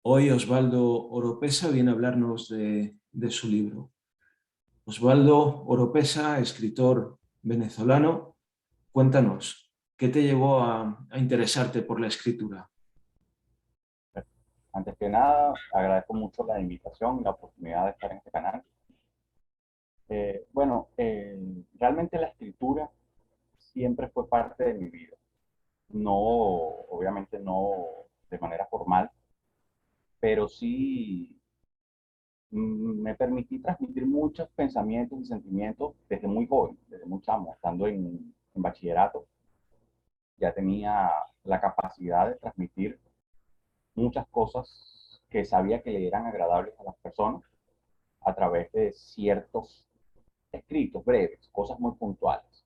Hoy Osvaldo Oropesa viene a hablarnos de su libro. Osvaldo Oropesa, escritor venezolano, cuéntanos, ¿qué te llevó a interesarte por la escritura? Antes que nada, agradezco mucho la invitación y la oportunidad de estar en este canal. Realmente la escritura siempre fue parte de mi vida. No, obviamente no de manera formal, pero sí me permití transmitir muchos pensamientos y sentimientos desde muy joven, desde muy chamo, estando en bachillerato. Ya tenía la capacidad de transmitir muchas cosas que sabía que le eran agradables a las personas a través de ciertos escritos breves, cosas muy puntuales,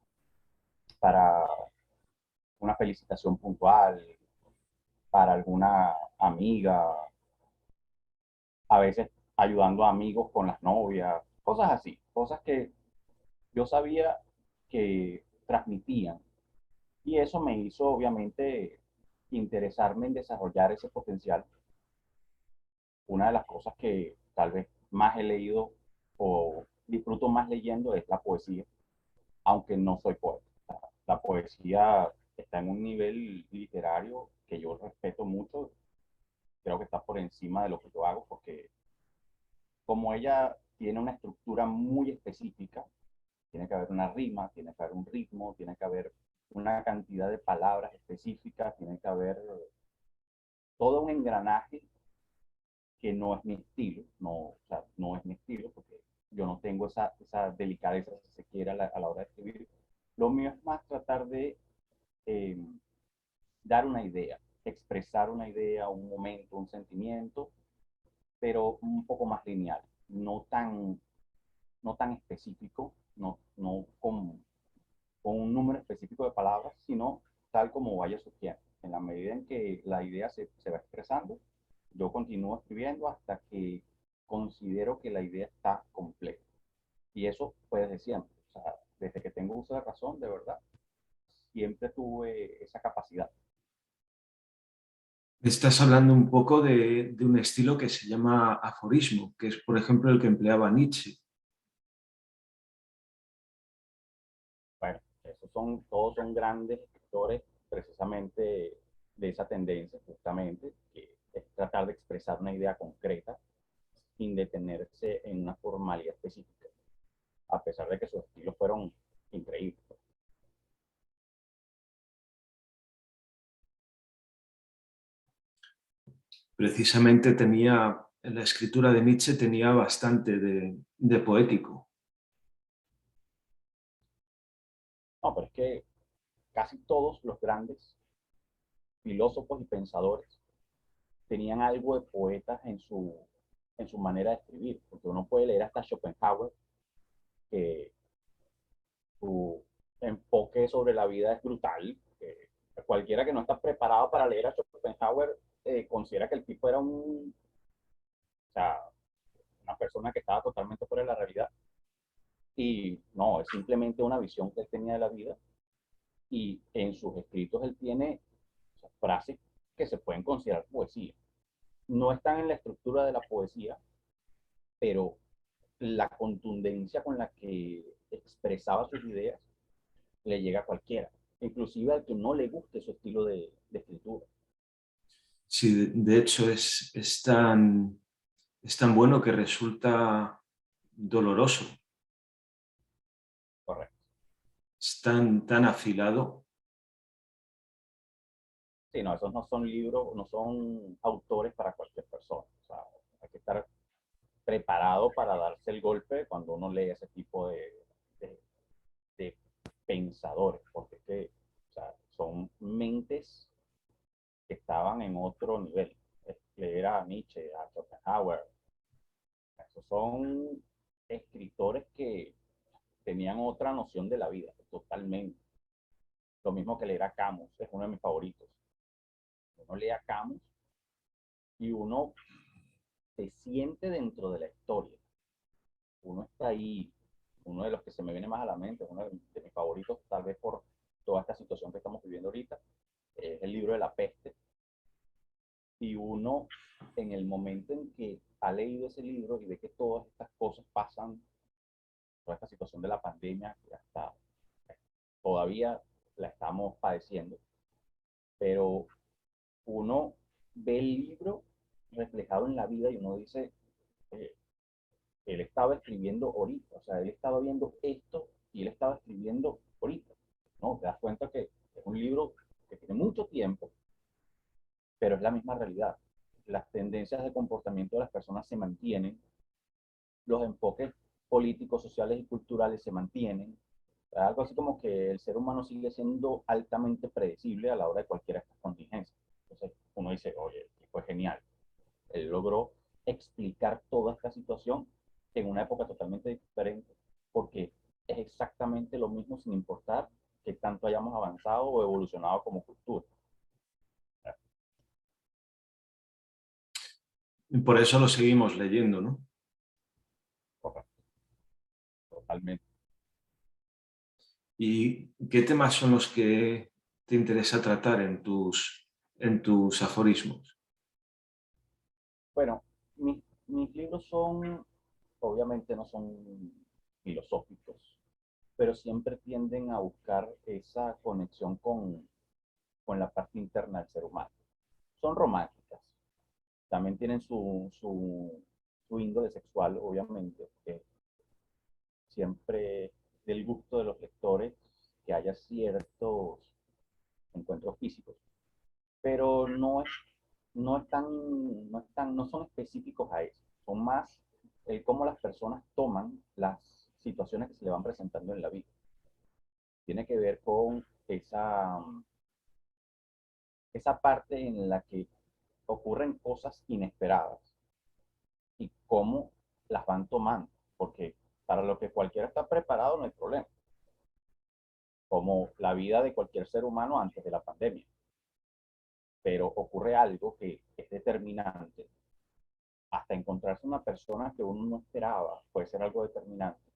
para una felicitación puntual, para alguna amiga, a veces ayudando a amigos con las novias, cosas así, cosas que yo sabía que transmitían. Y eso me hizo, obviamente, interesarme en desarrollar ese potencial. Una de las cosas que tal vez más he leído o disfruto más leyendo es la poesía, aunque no soy poeta. La poesía está en un nivel literario que yo respeto mucho, creo que está por encima de lo que yo hago, porque como ella tiene una estructura muy específica, tiene que haber una rima, tiene que haber un ritmo, tiene que haber una cantidad de palabras específicas, tiene que haber todo un engranaje que no es mi estilo, no, o sea, no es mi estilo, porque yo no tengo esa delicadeza, si se quiere, a la hora de escribir. Lo mío es más tratar de eh, dar una idea, expresar una idea, un momento, un sentimiento, pero un poco más lineal, no tan específico, no con un número específico de palabras, sino tal como vaya surgiendo. En la medida en que la idea se va expresando, yo continúo escribiendo hasta que considero que la idea está completa. Y eso fue desde siempre. O sea, desde que tengo uso de razón, de verdad, siempre tuve esa capacidad. Estás hablando un poco de un estilo que se llama aforismo, que es, por ejemplo, el que empleaba Nietzsche. Bueno, todos son grandes escritores precisamente de esa tendencia, justamente, que es tratar de expresar una idea concreta sin detenerse en una formalidad específica, a pesar de que sus estilos fueron increíbles. Precisamente en la escritura de Nietzsche tenía bastante de poético. No, pero es que casi todos los grandes filósofos y pensadores tenían algo de poetas en su manera de escribir, porque uno puede leer hasta Schopenhauer, que su enfoque sobre la vida es brutal. Cualquiera que no está preparado para leer a Schopenhauer considera que el tipo era o sea, una persona que estaba totalmente fuera de la realidad. Y no, es simplemente una visión que él tenía de la vida. Y en sus escritos él tiene frases que se pueden considerar poesía. No están en la estructura de la poesía, pero la contundencia con la que expresaba sus ideas le llega a cualquiera, inclusive al que no le guste su estilo de escritura. Sí, de hecho es tan bueno que resulta doloroso, Correcto. es tan afilado. Sí, no, esos no son libros, no son autores para cualquier persona. O sea, hay que estar preparado para darse el golpe cuando uno lee ese tipo de, de pensadores, porque es que, o sea, son mentes que estaban en otro nivel. Leer a Nietzsche, a Schopenhauer, esos son escritores que tenían otra noción de la vida, totalmente. Lo mismo que leer a Camus, es uno de mis favoritos. Uno lee a Camus y uno se siente dentro de la historia. Uno está ahí, uno de los que se me viene más a la mente, uno de mis favoritos, tal vez por toda esta situación que estamos viviendo ahorita, es el libro de la peste. Y uno en el momento en que ha leído ese libro y ve que todas estas cosas pasan, toda esta situación de la pandemia, que hasta todavía la estamos padeciendo, pero uno ve el libro reflejado en la vida y uno dice, eh, él estaba escribiendo ahorita, o sea, él estaba viendo esto y él estaba escribiendo ahorita, ¿no? Te das cuenta que es un libro que tiene mucho tiempo, pero es la misma realidad. Las tendencias de comportamiento de las personas se mantienen, los enfoques políticos, sociales y culturales se mantienen. Algo así como que el ser humano sigue siendo altamente predecible a la hora de cualquiera de estas contingencias. Entonces uno dice, oye, el tipo es genial. Él logró explicar toda esta situación en una época totalmente diferente, porque es exactamente lo mismo sin importar que tanto hayamos avanzado o evolucionado como cultura. Y por eso lo seguimos leyendo, ¿no? Correcto, totalmente. ¿Y qué temas son los que te interesa tratar en tus aforismos? Bueno, mis libros son, obviamente no son filosóficos, pero siempre tienden a buscar esa conexión con la parte interna del ser humano. Son románticas, también tienen su índole sexual, obviamente, que siempre del gusto de los lectores que haya ciertos encuentros físicos, pero no son específicos a eso, son más cómo las personas toman las situaciones que se le van presentando en la vida. Tiene que ver con esa parte en la que ocurren cosas inesperadas y cómo las van tomando, porque para lo que cualquiera está preparado no hay problema, como la vida de cualquier ser humano antes de la pandemia, pero ocurre algo que es determinante, hasta encontrarse una persona que uno no esperaba, puede ser algo determinante,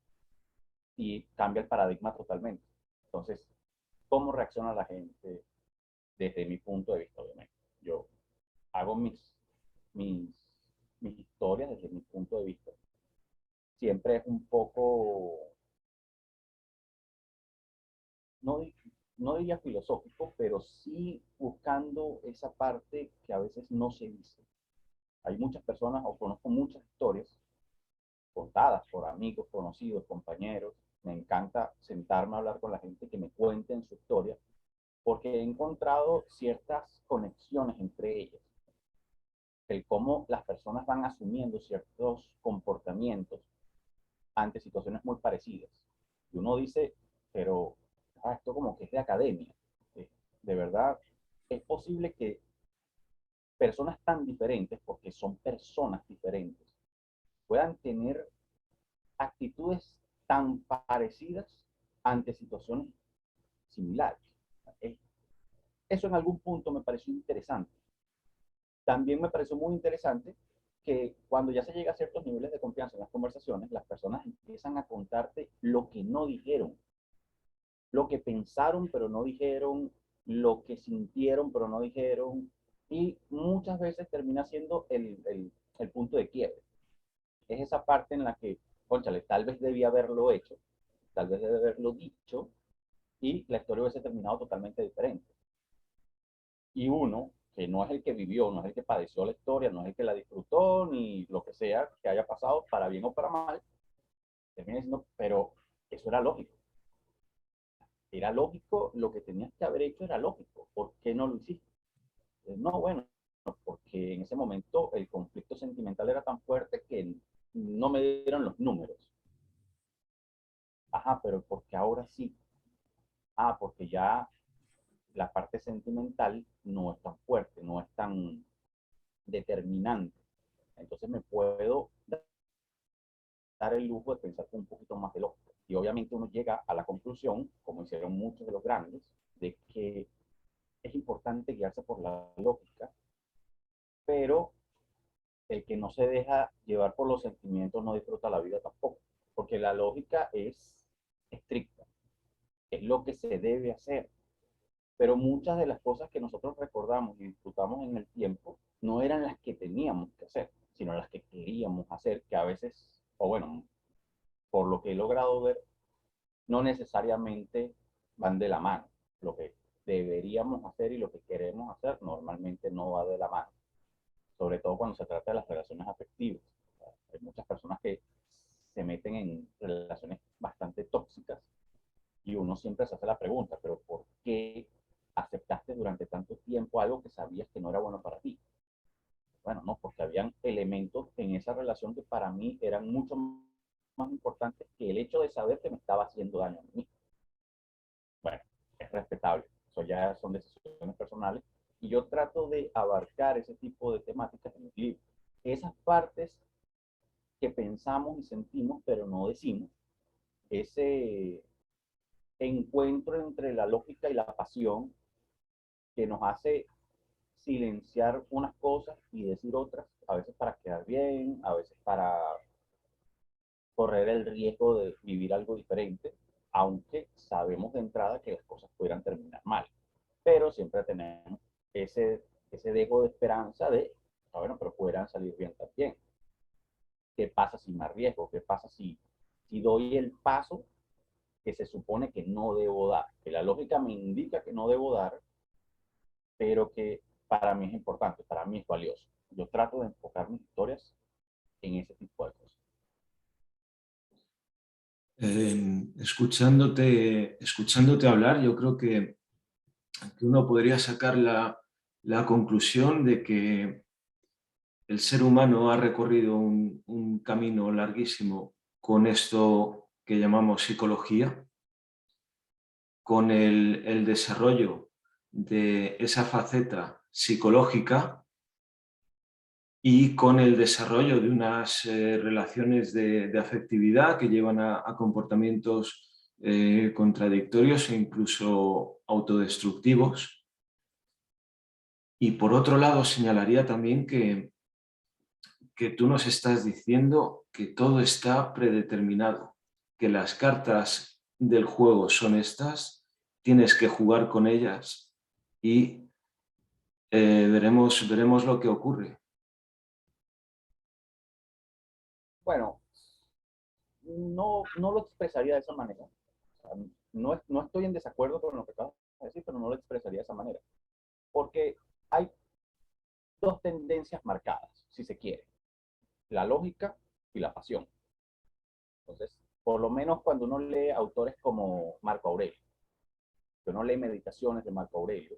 y cambia el paradigma totalmente. Entonces, ¿cómo reacciona la gente desde mi punto de vista, obviamente? Yo hago mis, mis historias desde mi punto de vista. Siempre es un poco, no, no diría filosófico, pero sí buscando esa parte que a veces no se dice. Hay muchas personas, o conozco muchas historias contadas por amigos, conocidos, compañeros. Me encanta sentarme a hablar con la gente que me cuenten su historia, porque he encontrado ciertas conexiones entre ellas. El cómo las personas van asumiendo ciertos comportamientos ante situaciones muy parecidas. Y uno dice, pero esto como que es de academia. De verdad, es posible que personas tan diferentes, porque son personas diferentes, puedan tener actitudes tan parecidas ante situaciones similares. Eso en algún punto me pareció interesante. También me pareció muy interesante que cuando ya se llega a ciertos niveles de confianza en las conversaciones, las personas empiezan a contarte lo que no dijeron, lo que pensaron pero no dijeron, lo que sintieron pero no dijeron, y muchas veces termina siendo el punto de quiebre. Es esa parte en la que, conchale, tal vez debía haberlo hecho, tal vez debe haberlo dicho, y la historia hubiese terminado totalmente diferente. Y uno, que no es el que vivió, no es el que padeció la historia, no es el que la disfrutó, ni lo que sea que haya pasado, para bien o para mal, termina diciendo, pero eso era lógico. Era lógico, lo que tenías que haber hecho era lógico. ¿Por qué no lo hiciste? No, bueno, porque en ese momento el conflicto sentimental era tan fuerte que no me dieron los números. Ajá, pero porque ahora sí. Ah, porque ya la parte sentimental no es tan fuerte, no es tan determinante. Entonces me puedo dar el lujo de pensar con un poquito más de lógica. Y obviamente uno llega a la conclusión, como hicieron muchos de los grandes, de que es importante guiarse por la lógica, pero el que no se deja llevar por los sentimientos no disfruta la vida tampoco, porque la lógica es estricta, es lo que se debe hacer, pero muchas de las cosas que nosotros recordamos y disfrutamos en el tiempo no eran las que teníamos que hacer, sino las que queríamos hacer, que a veces, o bueno, por lo que he logrado ver, no necesariamente van de la mano. Lo que deberíamos hacer y lo que queremos hacer normalmente no va de la mano, sobre todo cuando se trata de las relaciones afectivas. Hay muchas personas que se meten en relaciones bastante tóxicas y uno siempre se hace la pregunta, pero ¿por qué aceptaste durante tanto tiempo algo que sabías que no era bueno para ti? Bueno, no, porque habían elementos en esa relación que para mí eran mucho más importantes que el hecho de saber que me estaba haciendo daño a mí. Bueno, es respetable, eso ya son decisiones personales y yo trato de abarcar ese tipo de temáticas en mi libro. Esas partes que pensamos y sentimos pero no decimos, ese encuentro entre la lógica y la pasión que nos hace silenciar unas cosas y decir otras, a veces para quedar bien, a veces para correr el riesgo de vivir algo diferente, aunque sabemos de entrada que las cosas pudieran terminar mal. Pero siempre tenemos ese dejo de esperanza de, bueno, pero pudieran salir bien también. ¿Qué pasa si me arriesgo? ¿Qué pasa si doy el paso que se supone que no debo dar? Que la lógica me indica que no debo dar, pero que para mí es importante, para mí es valioso. Yo trato de enfocar mis historias en ese tipo de cosas. Escuchándote hablar, yo creo que uno podría sacar la conclusión de que el ser humano ha recorrido un camino larguísimo con esto que llamamos psicología, con el desarrollo de esa faceta psicológica y con el desarrollo de unas relaciones de afectividad que llevan a comportamientos contradictorios e incluso autodestructivos. Y por otro lado, señalaría también que tú nos estás diciendo que todo está predeterminado, que las cartas del juego son estas, tienes que jugar con ellas y veremos lo que ocurre. Bueno, no lo expresaría de esa manera. O sea, no estoy en desacuerdo con lo que acabas de decir, pero no lo expresaría de esa manera. Porque hay dos tendencias marcadas, si se quiere, la lógica y la pasión. Entonces, por lo menos cuando uno lee autores como Marco Aurelio, que uno lee Meditaciones de Marco Aurelio,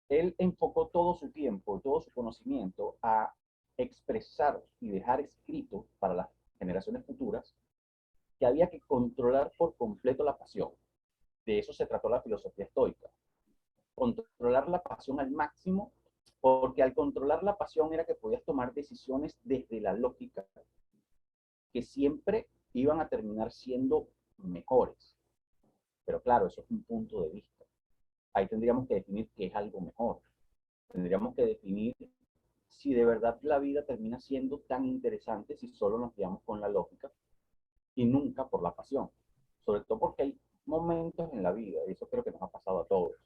él enfocó todo su tiempo, todo su conocimiento a expresar y dejar escrito para las generaciones futuras que había que controlar por completo la pasión. De eso se trató la filosofía estoica. Controlar la pasión al máximo, porque al controlar la pasión era que podías tomar decisiones desde la lógica que siempre iban a terminar siendo mejores. Pero claro, eso es un punto de vista. Ahí tendríamos que definir qué es algo mejor. Tendríamos que definir si de verdad la vida termina siendo tan interesante si solo nos guiamos con la lógica y nunca por la pasión. Sobre todo porque hay momentos en la vida, y eso creo que nos ha pasado a todos,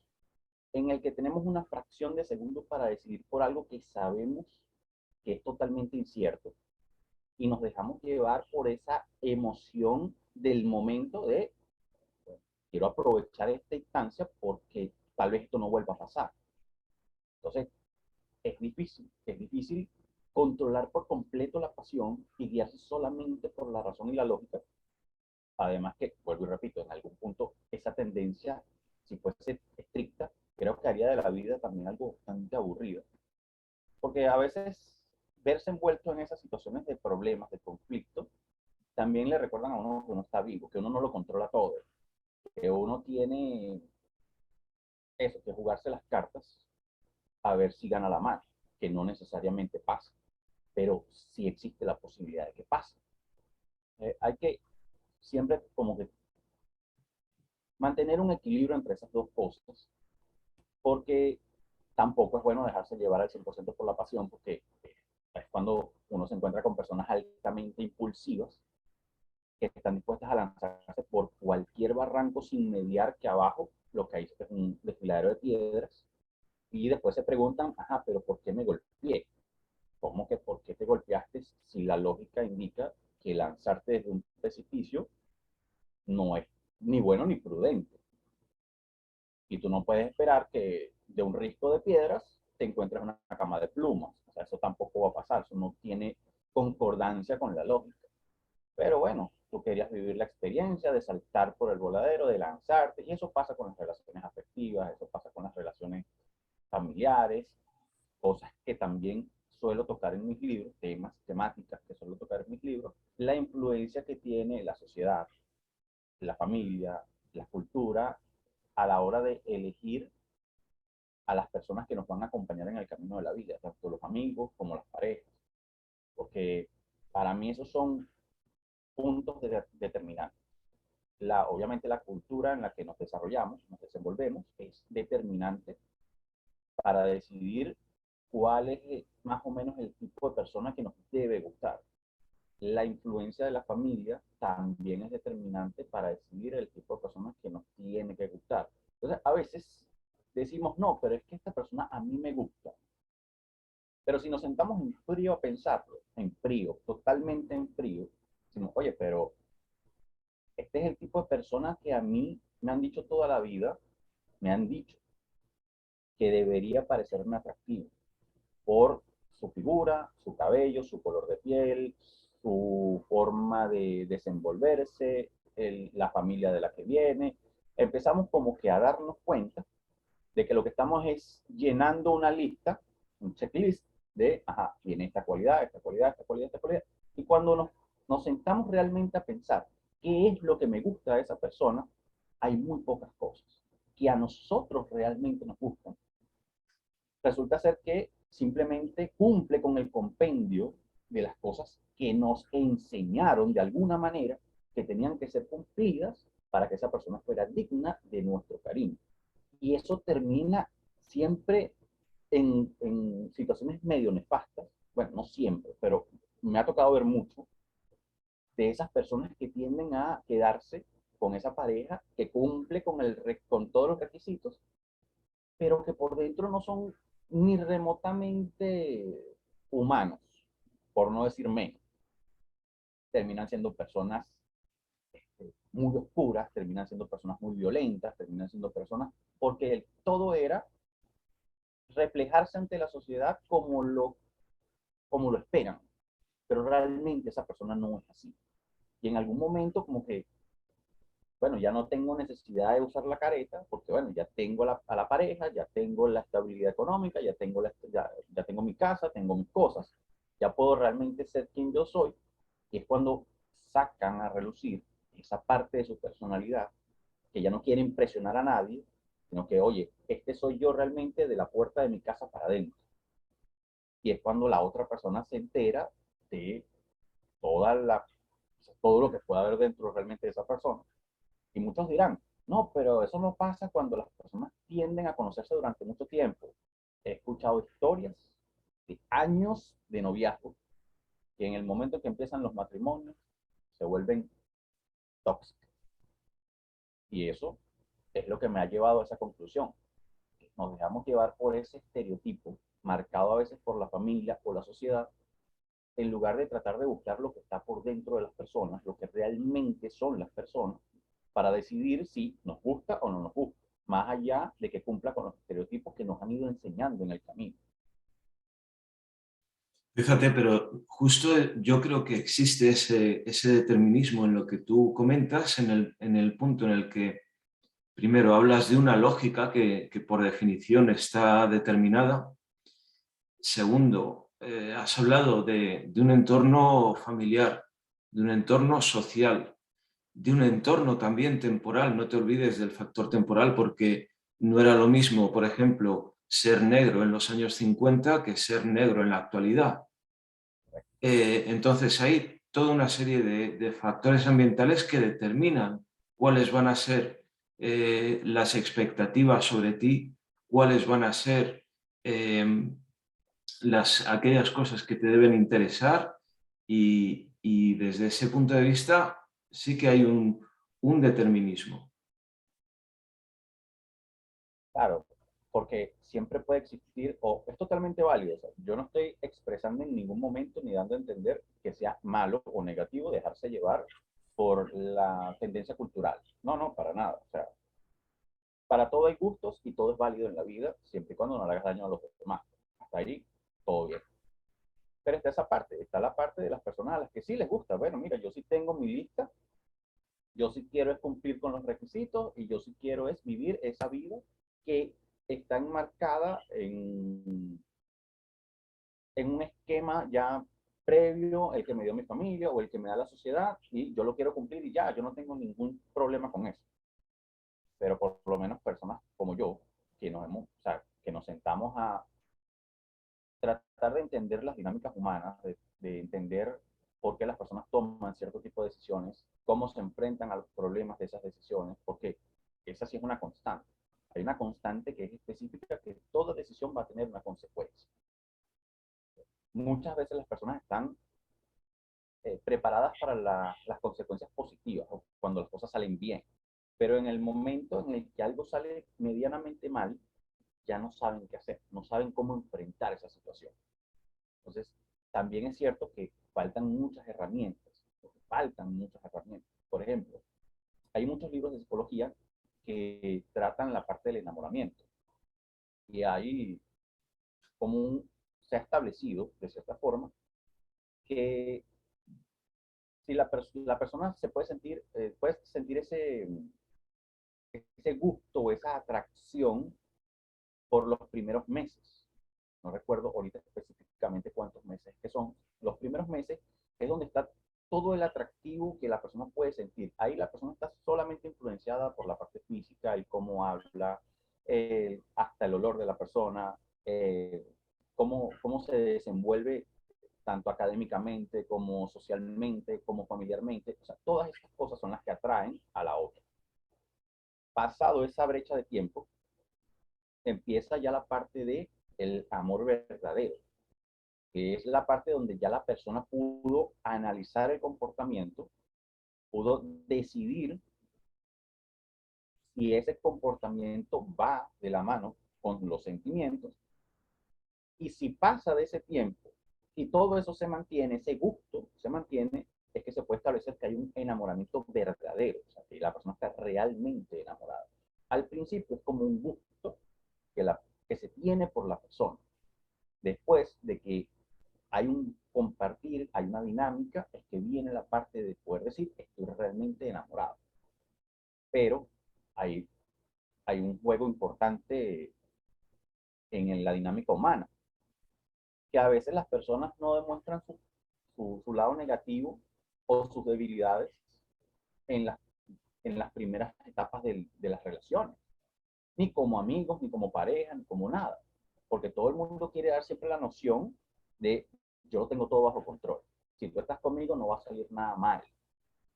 en el que tenemos una fracción de segundo para decidir por algo que sabemos que es totalmente incierto y nos dejamos llevar por esa emoción del momento de quiero aprovechar esta instancia porque tal vez esto no vuelva a pasar. Entonces, es difícil controlar por completo la pasión y guiarse solamente por la razón y la lógica. Además que, vuelvo y repito, en algún punto esa tendencia, si fuese estricta, creo que haría de la vida también algo bastante aburrido. Porque a veces verse envuelto en esas situaciones de problemas, de conflicto, también le recuerdan a uno que uno está vivo, que uno no lo controla todo, que uno tiene eso, que jugarse las cartas a ver si gana la mano, que no necesariamente pasa, pero sí existe la posibilidad de que pase. Hay que siempre como que mantener un equilibrio entre esas dos cosas, porque tampoco es bueno dejarse llevar al 100% por la pasión, porque es cuando uno se encuentra con personas altamente impulsivas que están dispuestas a lanzarse por cualquier barranco sin mediar que abajo lo que hay es un desfiladero de piedras y después se preguntan, ajá, pero ¿por qué me golpeé? ¿cómo que por qué te golpeaste si la lógica indica que lanzarte desde un precipicio no es ni bueno ni prudente? Y tú no puedes esperar que de un risco de piedras te encuentres una cama de plumas. O sea, eso tampoco va a pasar, eso no tiene concordancia con la lógica. Pero bueno, tú querías vivir la experiencia de saltar por el voladero, de lanzarte, y eso pasa con las relaciones afectivas, eso pasa con las relaciones familiares, cosas que también suelo tocar en mis libros, temáticas que suelo tocar en mis libros, la influencia que tiene la sociedad, la familia, la cultura a la hora de elegir a las personas que nos van a acompañar en el camino de la vida, tanto los amigos como las parejas, porque para mí esos son puntos determinantes. Obviamente la cultura en la que nos desarrollamos, nos desenvolvemos, es determinante para decidir cuál es más o menos el tipo de persona que nos debe gustar. La influencia de la familia también es determinante para decidir el tipo de personas que nos tiene que gustar. Entonces, a veces decimos, no, pero es que esta persona a mí me gusta. Pero si nos sentamos en frío a pensarlo, en frío, totalmente en frío, decimos, oye, pero este es el tipo de persona que a mí me han dicho toda la vida, me han dicho que debería parecerme atractivo por su figura, su cabello, su color de piel, su forma de desenvolverse, la familia de la que viene. Empezamos como que a darnos cuenta de que lo que estamos es llenando una lista, un checklist de, ajá, tiene esta cualidad, esta cualidad, esta cualidad, esta cualidad. Y cuando nos sentamos realmente a pensar qué es lo que me gusta de esa persona, hay muy pocas cosas que a nosotros realmente nos gustan. Resulta ser que simplemente cumple con el compendio de las cosas que nos enseñaron de alguna manera que tenían que ser cumplidas para que esa persona fuera digna de nuestro cariño. Y eso termina siempre en situaciones medio nefastas. Bueno, no siempre, pero me ha tocado ver mucho de esas personas que tienden a quedarse con esa pareja que cumple con todos los requisitos, pero que por dentro no son ni remotamente humanos, por no decir menos. Terminan siendo personas muy oscuras, terminan siendo personas muy violentas, terminan siendo personas, porque todo era reflejarse ante la sociedad como lo esperan, pero realmente esa persona no es así. Y en algún momento como que, bueno, ya no tengo necesidad de usar la careta, porque bueno, ya tengo a la pareja, ya tengo la estabilidad económica, ya tengo mi casa, tengo mis cosas, ya puedo realmente ser quien yo soy, y es cuando sacan a relucir esa parte de su personalidad, que ya no quiere impresionar a nadie, sino que, oye, este soy yo realmente de la puerta de mi casa para adentro. Y es cuando la otra persona se entera de toda todo lo que puede haber dentro realmente de esa persona. Y muchos dirán, no, pero eso no pasa cuando las personas tienden a conocerse durante mucho tiempo. He escuchado historias de años de noviazgo que en el momento que empiezan los matrimonios se vuelven tóxicos. Y eso es lo que me ha llevado a esa conclusión. Nos dejamos llevar por ese estereotipo, marcado a veces por la familia o la sociedad, en lugar de tratar de buscar lo que está por dentro de las personas, lo que realmente son las personas, para decidir si nos gusta o no nos gusta, más allá de que cumpla con los estereotipos que nos han ido enseñando en el camino. Fíjate, pero justo yo creo que existe ese determinismo en lo que tú comentas, en el punto en el que primero hablas de una lógica que por definición está determinada. Segundo, has hablado de un entorno familiar, de un entorno social, de un entorno también temporal. No te olvides del factor temporal porque no era lo mismo, por ejemplo, ser negro en los años 50 que ser negro en la actualidad. Entonces hay toda una serie de factores ambientales que determinan cuáles van a ser las expectativas sobre ti, cuáles van a ser aquellas cosas que te deben interesar y desde ese punto de vista sí que hay un determinismo. Claro, porque siempre puede existir, o es totalmente válido. O sea, yo no estoy expresando en ningún momento ni dando a entender que sea malo o negativo dejarse llevar por la tendencia cultural. No, no, para nada. O sea, para todo hay gustos y todo es válido en la vida, siempre y cuando no le hagas daño a los demás. Hasta ahí, todo bien. Pero está esa parte, está la parte de las personas a las que sí les gusta. Bueno, mira, yo sí tengo mi lista, yo sí quiero es cumplir con los requisitos y yo sí quiero es vivir esa vida que está enmarcada en un esquema ya previo, el que me dio mi familia o el que me da la sociedad, y yo lo quiero cumplir y ya, yo no tengo ningún problema con eso. Pero por lo menos personas como yo, o sea, que nos sentamos a tratar de entender las dinámicas humanas, de entender por qué las personas toman cierto tipo de decisiones, cómo se enfrentan a los problemas de esas decisiones, porque esa sí es una constante. Hay una constante que es específica, que toda decisión va a tener una consecuencia. Muchas veces las personas están preparadas para las consecuencias positivas o cuando las cosas salen bien. Pero en el momento en el que algo sale medianamente mal, ya no saben qué hacer, no saben cómo enfrentar esa situación. Entonces, también es cierto que faltan muchas herramientas. Por ejemplo, hay muchos libros de psicología que tratan la parte del enamoramiento. Y hay se ha establecido, de cierta forma, que si la persona se puede sentir ese gusto o esa atracción por los primeros meses. No recuerdo ahorita específicamente cuántos meses que son. Los primeros meses es donde está todo el atractivo que la persona puede sentir. Ahí la persona está solamente influenciada por la parte física, el cómo habla, hasta el olor de la persona, cómo se desenvuelve tanto académicamente como socialmente, como familiarmente. O sea, todas estas cosas son las que atraen a la otra. Pasado esa brecha de tiempo, empieza ya la parte de el amor verdadero, que es la parte donde ya la persona pudo analizar el comportamiento, pudo decidir si ese comportamiento va de la mano con los sentimientos, y si pasa de ese tiempo y todo eso se mantiene, ese gusto se mantiene, es que se puede establecer que hay un enamoramiento verdadero, o sea, que la persona está realmente enamorada. Al principio es como un gusto que se tiene por la persona. Después de que hay un compartir, hay una dinámica, es que viene la parte de poder decir, estoy realmente enamorado. Pero hay, hay un juego importante en la dinámica humana, que a veces las personas no demuestran su lado negativo o sus debilidades en, la, en las primeras etapas de las relaciones, ni como amigos, ni como pareja, ni como nada, porque todo el mundo quiere dar siempre la noción de yo lo tengo todo bajo control. Si tú estás conmigo no va a salir nada mal.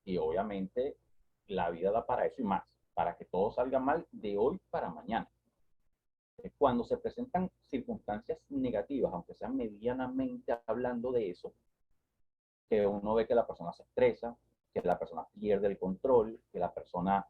Y obviamente la vida da para eso y más, para que todo salga mal de hoy para mañana. Cuando se presentan circunstancias negativas, aunque sean medianamente hablando de eso, que uno ve que la persona se estresa, que la persona pierde el control, que la persona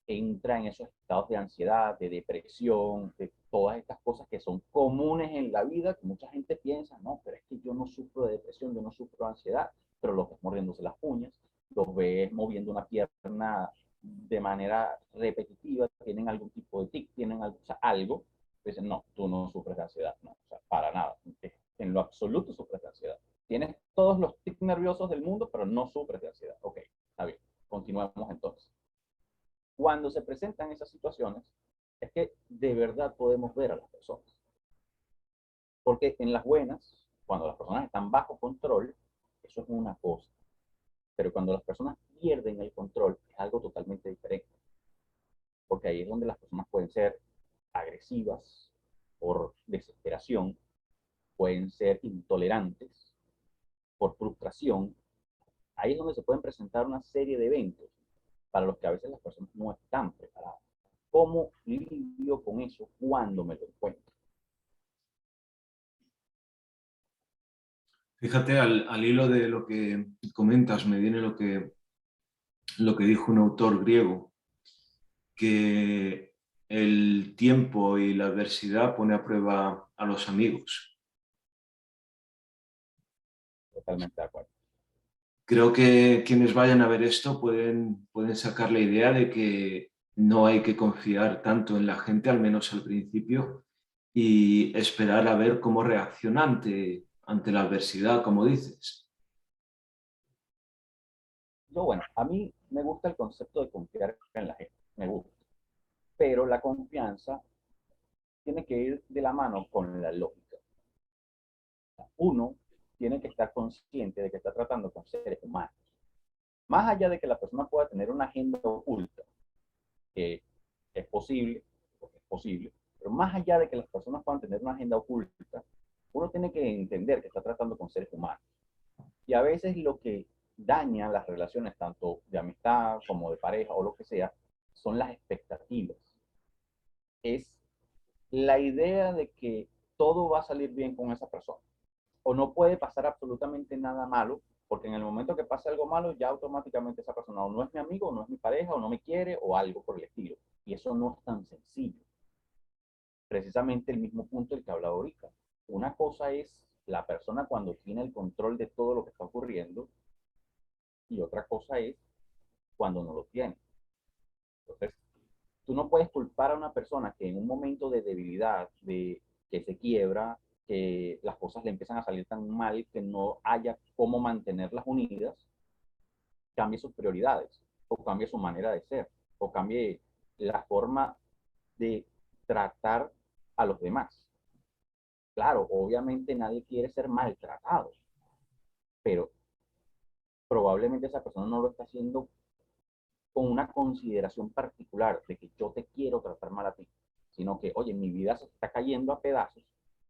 entra en esos estados de ansiedad, de depresión, de todas estas cosas que son comunes en la vida, que mucha gente piensa, no, pero es que yo no sufro de depresión, yo no sufro de ansiedad, pero los ves mordiéndose las uñas, los ves moviendo una pierna de manera repetitiva, tienen algún tipo de tic, tienen algo, o sea, algo, dicen, no, tú no sufres de ansiedad, no, o sea, para nada, en lo absoluto sufres de ansiedad. Tienes todos los tics nerviosos del mundo, pero no sufres de ansiedad. Ok, está bien, continuemos entonces. Cuando se presentan esas situaciones, es que de verdad podemos ver a las personas. Porque en las buenas, cuando las personas están bajo control, eso es una cosa. Pero cuando las personas pierden el control, es algo totalmente diferente. Porque ahí es donde las personas pueden ser agresivas por desesperación, pueden ser intolerantes por frustración. Ahí es donde se pueden presentar una serie de eventos para los que a veces las personas no están preparadas. ¿Cómo lidio con eso cuando me lo encuentro? Fíjate, al hilo de lo que comentas, me viene lo que dijo un autor griego, que el tiempo y la adversidad pone a prueba a los amigos. Totalmente de acuerdo. Creo que quienes vayan a ver esto pueden sacar la idea de que no hay que confiar tanto en la gente, al menos al principio, y esperar a ver cómo reacciona ante la adversidad, como dices. Bueno, a mí me gusta el concepto de confiar en la gente, me gusta, pero la confianza tiene que ir de la mano con la lógica. Uno tiene que estar consciente de que está tratando con seres humanos. Más allá de que la persona pueda tener una agenda oculta, que es posible, porque es posible, pero más allá de que las personas puedan tener una agenda oculta, uno tiene que entender que está tratando con seres humanos. Y a veces lo que daña las relaciones, tanto de amistad como de pareja o lo que sea, son las expectativas. Es la idea de que todo va a salir bien con esa persona. O no puede pasar absolutamente nada malo, porque en el momento que pase algo malo, ya automáticamente esa persona o no es mi amigo, o no es mi pareja, o no me quiere, o algo por el estilo. Y eso no es tan sencillo. Precisamente el mismo punto del que hablaba ahorita. Una cosa es la persona cuando tiene el control de todo lo que está ocurriendo, y otra cosa es cuando no lo tiene. Entonces, tú no puedes culpar a una persona que en un momento de debilidad, de que se quiebra, que las cosas le empiezan a salir tan mal que no haya cómo mantenerlas unidas, cambie sus prioridades, o cambie su manera de ser, o cambie la forma de tratar a los demás. Claro, obviamente nadie quiere ser maltratado, pero probablemente esa persona no lo está haciendo con una consideración particular de que yo te quiero tratar mal a ti, sino que, oye, mi vida se está cayendo a pedazos,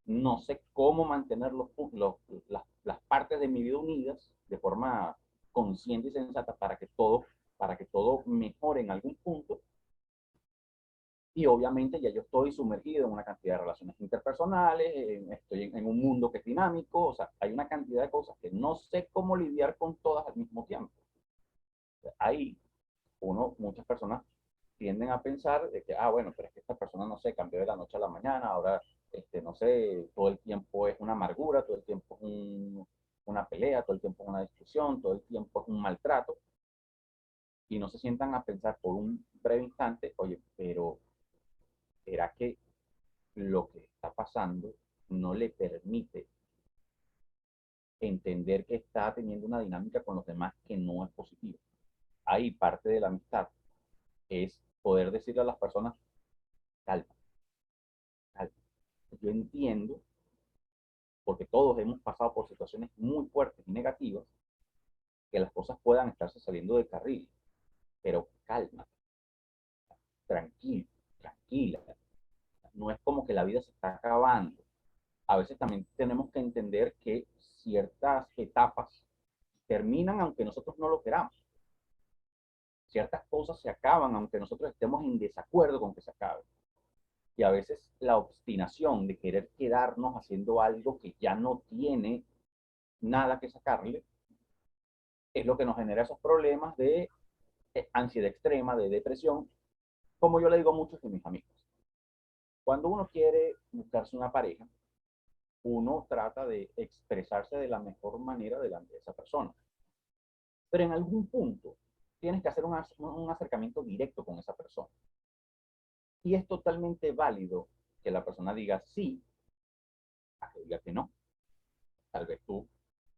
no sé cómo mantener las partes de mi vida unidas de forma consciente y sensata para que todo mejore en algún punto. Y obviamente ya yo estoy sumergido en una cantidad de relaciones interpersonales, estoy en un mundo que es dinámico, o sea, hay una cantidad de cosas que no sé cómo lidiar con todas al mismo tiempo. Ahí muchas personas tienden a pensar de que, bueno, pero es que esta persona, no sé, cambió de la noche a la mañana, ahora, no sé, todo el tiempo es una amargura, todo el tiempo es una pelea, todo el tiempo es una discusión, todo el tiempo es un maltrato, y no se sientan a pensar por un breve instante, oye, pero ¿será que lo que está pasando no le permite entender que está teniendo una dinámica con los demás que no es positiva? Ahí parte de la amistad es poder decirle a las personas, calma, calma. Yo entiendo, porque todos hemos pasado por situaciones muy fuertes y negativas, que las cosas puedan estarse saliendo de carril, pero calma, tranquilo, tranquila. No es como que la vida se está acabando. A veces también tenemos que entender que ciertas etapas terminan aunque nosotros no lo queramos. Ciertas cosas se acaban aunque nosotros estemos en desacuerdo con que se acaben. Y a veces la obstinación de querer quedarnos haciendo algo que ya no tiene nada que sacarle es lo que nos genera esos problemas de ansiedad extrema, de depresión, como yo le digo a muchos de mis amigos. Cuando uno quiere buscarse una pareja, uno trata de expresarse de la mejor manera delante de esa persona. Pero en algún punto tienes que hacer un acercamiento directo con esa persona. Y es totalmente válido que la persona diga sí a que diga que no. Tal vez tú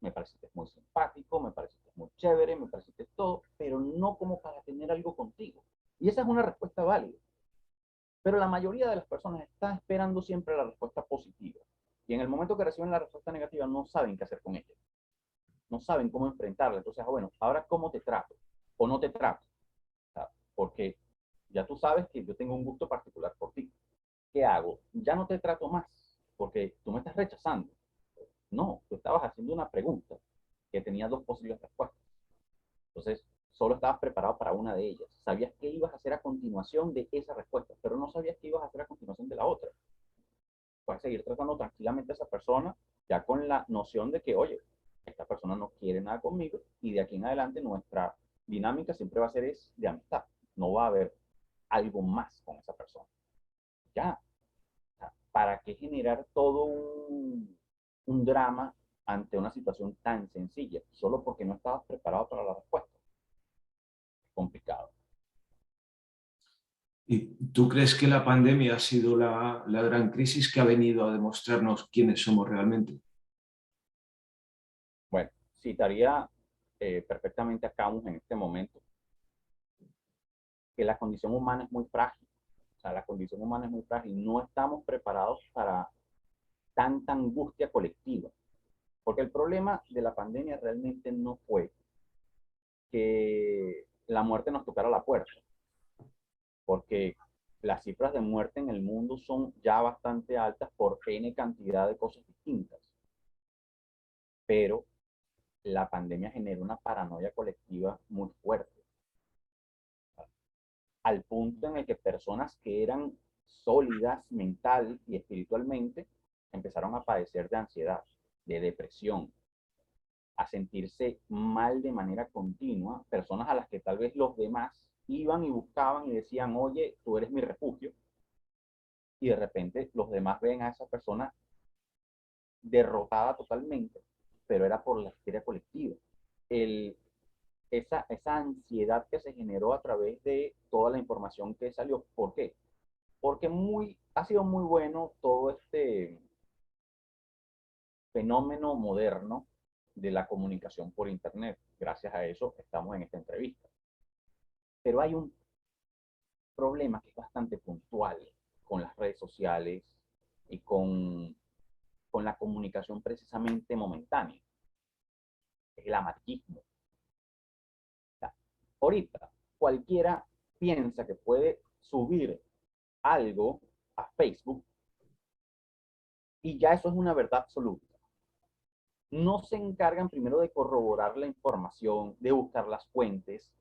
me pareciste muy simpático, me pareciste muy chévere, me pareciste todo, pero no como para tener algo contigo. Y esa es una respuesta válida. Pero la mayoría de las personas está esperando siempre la respuesta positiva. Y en el momento que reciben la respuesta negativa no saben qué hacer con ella. No saben cómo enfrentarla. Entonces, bueno, ahora cómo te trato o no te trato. O sea, porque ya tú sabes que yo tengo un gusto particular por ti. ¿Qué hago? Ya no te trato más porque tú me estás rechazando. No, tú estabas haciendo una pregunta que tenía dos posibles respuestas. Entonces, solo estabas preparado para una de ellas. Sabías qué ibas a hacer a continuación de esa respuesta, pero no sabías qué ibas a hacer a continuación de la otra. Puedes seguir tratando tranquilamente a esa persona ya con la noción de que, oye, esta persona no quiere nada conmigo y de aquí en adelante nuestra dinámica siempre va a ser de amistad. No va a haber algo más con esa persona. ya, o sea, ¿para qué generar todo un drama ante una situación tan sencilla? Solo porque no estabas preparado para la respuesta. Complicado. ¿Y tú crees que la pandemia ha sido la gran crisis que ha venido a demostrarnos quiénes somos realmente? Bueno, citaría perfectamente a Camus en este momento, que la condición humana es muy frágil. O sea, la condición humana es muy frágil. No estamos preparados para tanta angustia colectiva. Porque el problema de la pandemia realmente no fue que la muerte nos tocara la puerta, porque las cifras de muerte en el mundo son ya bastante altas por N cantidad de cosas distintas. Pero la pandemia generó una paranoia colectiva muy fuerte, al punto en el que personas que eran sólidas mental y espiritualmente empezaron a padecer de ansiedad, de depresión, a sentirse mal de manera continua, personas a las que tal vez los demás iban y buscaban y decían, oye, tú eres mi refugio, y de repente los demás ven a esa persona derrotada totalmente, pero era por la histeria colectiva. El, esa ansiedad que se generó a través de toda la información que salió. ¿Por qué? Porque ha sido muy bueno todo este fenómeno moderno de la comunicación por Internet. Gracias a eso estamos en esta entrevista. Pero hay un problema que es bastante puntual con las redes sociales y con la comunicación precisamente momentánea. Es el amarillismo. O sea, ahorita cualquiera piensa que puede subir algo a Facebook y ya eso es una verdad absoluta. No se encargan primero de corroborar la información, de buscar las fuentes,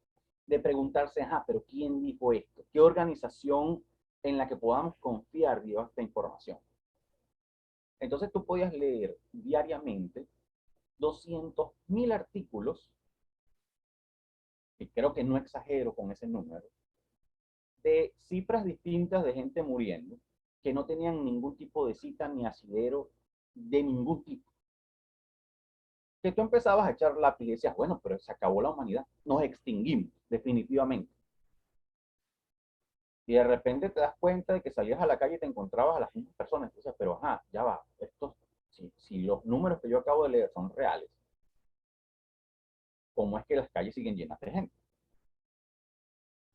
de preguntarse, ajá, pero ¿quién dijo esto? ¿Qué organización en la que podamos confiar dio esta información? Entonces tú podías leer diariamente 200.000 artículos, y creo que no exagero con ese número, de cifras distintas de gente muriendo, que no tenían ningún tipo de cita ni asidero de ningún tipo. Que tú empezabas a echar lápiz y decías, bueno, pero se acabó la humanidad, nos extinguimos, definitivamente. Y de repente te das cuenta de que salías a la calle y te encontrabas a las mismas personas. Entonces, pero ajá, ya va, si los números que yo acabo de leer son reales, ¿cómo es que las calles siguen llenas de gente?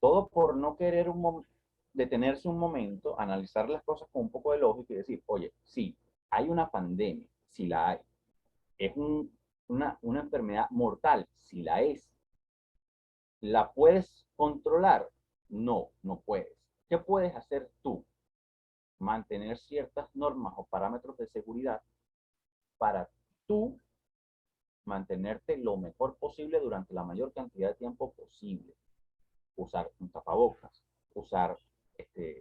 Todo por no querer detenerse un momento, analizar las cosas con un poco de lógica y decir, oye, sí, hay una pandemia, si la hay, es una enfermedad mortal, si la es, ¿la puedes controlar? No, no puedes. ¿Qué puedes hacer tú? Mantener ciertas normas o parámetros de seguridad para tú mantenerte lo mejor posible durante la mayor cantidad de tiempo posible. Usar un tapabocas, usar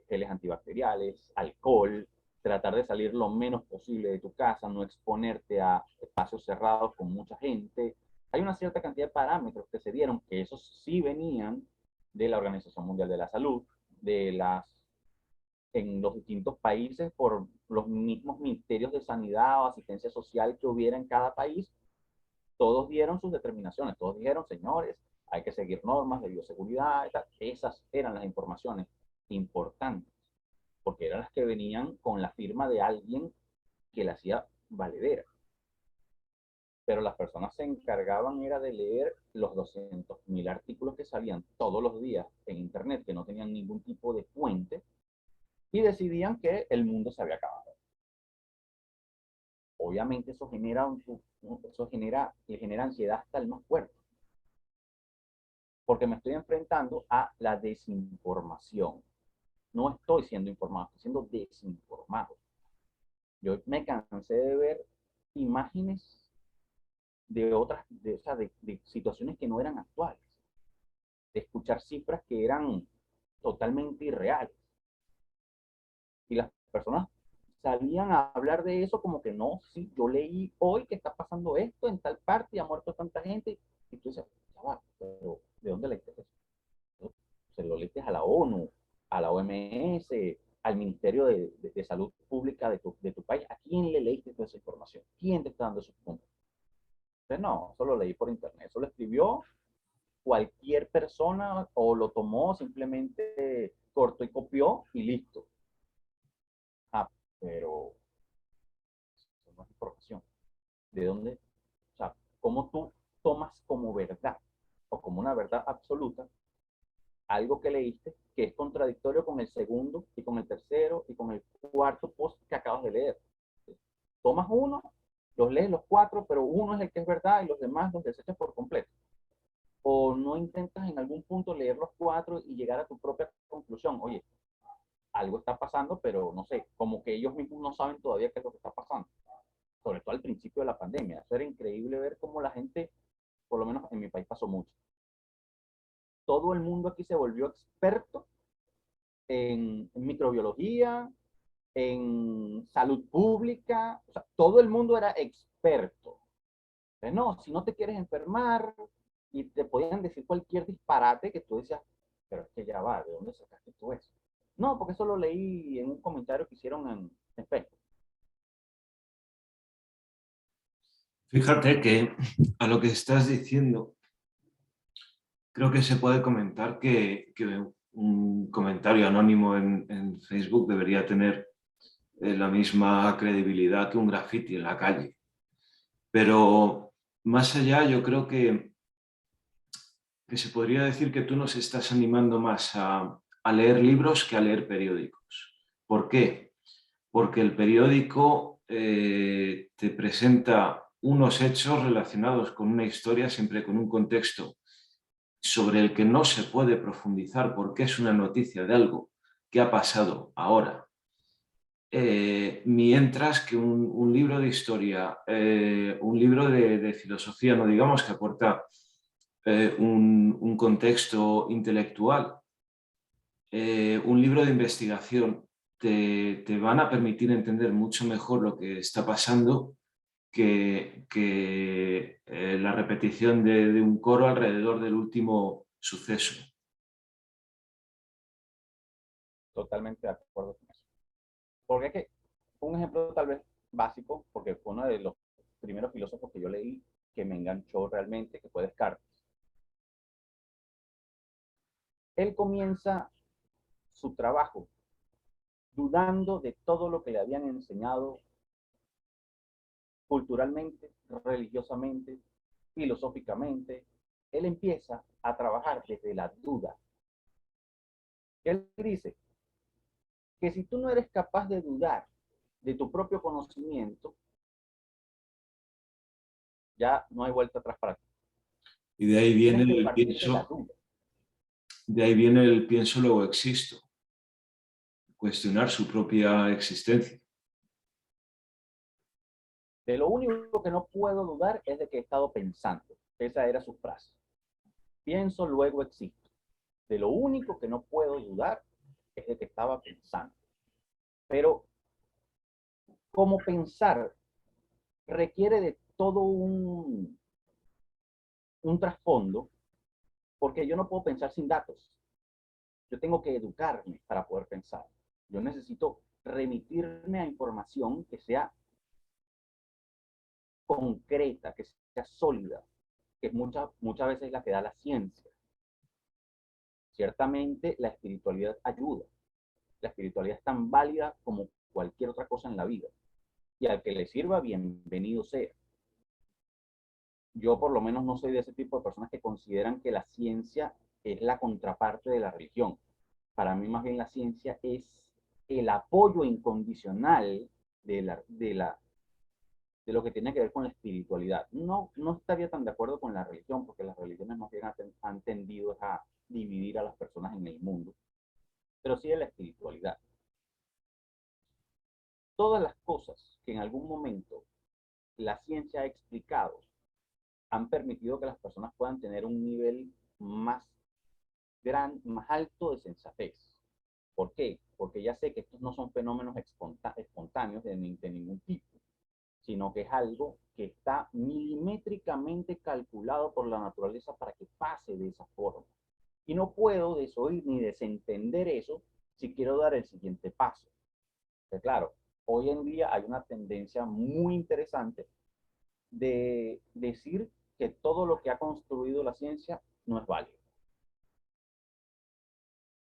geles antibacteriales, alcohol, tratar de salir lo menos posible de tu casa, no exponerte a espacios cerrados con mucha gente. Hay una cierta cantidad de parámetros que se dieron, que esos sí venían de la Organización Mundial de la Salud, de las en los distintos países por los mismos ministerios de sanidad o asistencia social que hubiera en cada país. Todos dieron sus determinaciones, todos dijeron, señores, hay que seguir normas de bioseguridad y tal. Esas eran las informaciones importantes, porque eran las que venían con la firma de alguien que la hacía valedera. Pero las personas se encargaban era de leer los 200.000 artículos que salían todos los días en Internet, que no tenían ningún tipo de fuente, y decidían que el mundo se había acabado. Obviamente le genera ansiedad hasta el más fuerte, porque me estoy enfrentando a la desinformación. No estoy siendo informado, estoy siendo desinformado. Yo me cansé de ver imágenes de situaciones que no eran actuales, de escuchar cifras que eran totalmente irreales. Y las personas salían a hablar de eso como que no, sí, yo leí hoy que está pasando esto en tal parte y ha muerto tanta gente. Y tú dices, pero ¿de dónde leíste eso? Se lo leíste a la ONU, a la OMS, al Ministerio de Salud Pública de tu país. ¿A quién le leíste toda esa información? ¿Quién te está dando esos puntos? Entonces, no, eso lo leí por internet. Eso lo escribió cualquier persona o lo tomó, simplemente cortó y copió y listo. Ah, pero eso no es información. ¿De dónde? O sea, ¿cómo tú tomas como verdad o como una verdad absoluta algo que leíste que es contradictorio con el segundo y con el tercero y con el cuarto post que acabas de leer? Tomas uno, los lees los cuatro, pero uno es el que es verdad y los demás los desechas por completo. O no intentas en algún punto leer los cuatro y llegar a tu propia conclusión. Oye, algo está pasando, pero no sé, como que ellos mismos no saben todavía qué es lo que está pasando. Sobre todo al principio de la pandemia. Eso era increíble ver cómo la gente, por lo menos en mi país pasó mucho. Todo el mundo aquí se volvió experto en microbiología, en salud pública, o sea, todo el mundo era experto. Entonces, no, si no te quieres enfermar, y te podían decir cualquier disparate que tú decías, pero es que ya va, ¿de dónde sacaste tú eso? No, porque eso lo leí en un comentario que hicieron en Facebook. Fíjate que a lo que estás diciendo, creo que se puede comentar que un comentario anónimo en Facebook debería tener la misma credibilidad que un graffiti en la calle. Pero más allá, yo creo que se podría decir que tú nos estás animando más a leer libros que a leer periódicos. ¿Por qué? Porque el periódico te presenta unos hechos relacionados con una historia, siempre con un contexto sobre el que no se puede profundizar porque es una noticia de algo que ha pasado ahora. Mientras que un libro de historia, un libro de filosofía, no digamos que aporta un contexto intelectual, un libro de investigación, te van a permitir entender mucho mejor lo que está pasando que la repetición de un coro alrededor del último suceso. Totalmente de acuerdo con eso. Porque es que un ejemplo tal vez básico, porque fue uno de los primeros filósofos que yo leí que me enganchó realmente, que fue Descartes. Él comienza su trabajo dudando de todo lo que le habían enseñado culturalmente, religiosamente, filosóficamente. Él empieza a trabajar desde la duda. Él dice que si tú no eres capaz de dudar de tu propio conocimiento, ya no hay vuelta atrás para ti. Y de ahí viene Tienes que el partir de la pienso, duda. de ahí viene el pienso luego existo, cuestionar su propia existencia. De lo único que no puedo dudar es de que he estado pensando. Esa era su frase. Pienso, luego existo. De lo único que no puedo dudar es de que estaba pensando. Pero como pensar requiere de todo un trasfondo, porque yo no puedo pensar sin datos. Yo tengo que educarme para poder pensar. Yo necesito remitirme a información que sea concreta, que sea sólida, que muchas veces es la que da la ciencia. Ciertamente la espiritualidad ayuda. La espiritualidad es tan válida como cualquier otra cosa en la vida. Y al que le sirva, bienvenido sea. Yo por lo menos no soy de ese tipo de personas que consideran que la ciencia es la contraparte de la religión. Para mí más bien la ciencia es el apoyo incondicional de lo que tiene que ver con la espiritualidad. No estaría tan de acuerdo con la religión, porque las religiones más bien han tendido a dividir a las personas en el mundo, pero sí de la espiritualidad. Todas las cosas que en algún momento la ciencia ha explicado han permitido que las personas puedan tener un nivel más alto de sensatez. ¿Por qué? Porque ya sé que estos no son fenómenos espontáneos de ningún tipo, sino que es algo que está milimétricamente calculado por la naturaleza para que pase de esa forma. Y no puedo desoír ni desentender eso si quiero dar el siguiente paso. Porque claro, hoy en día hay una tendencia muy interesante de decir que todo lo que ha construido la ciencia no es válido.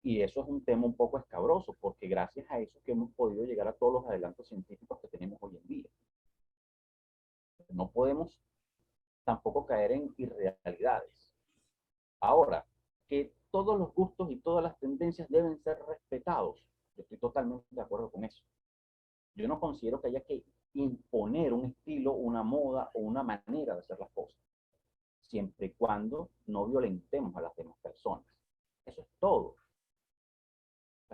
Y eso es un tema un poco escabroso, porque gracias a eso es que hemos podido llegar a todos los adelantos científicos que tenemos hoy en día. No podemos tampoco caer en irrealidades. Ahora, que todos los gustos y todas las tendencias deben ser respetados, yo estoy totalmente de acuerdo con eso. Yo no considero que haya que imponer un estilo, una moda o una manera de hacer las cosas, siempre y cuando no violentemos a las demás personas. Eso es todo.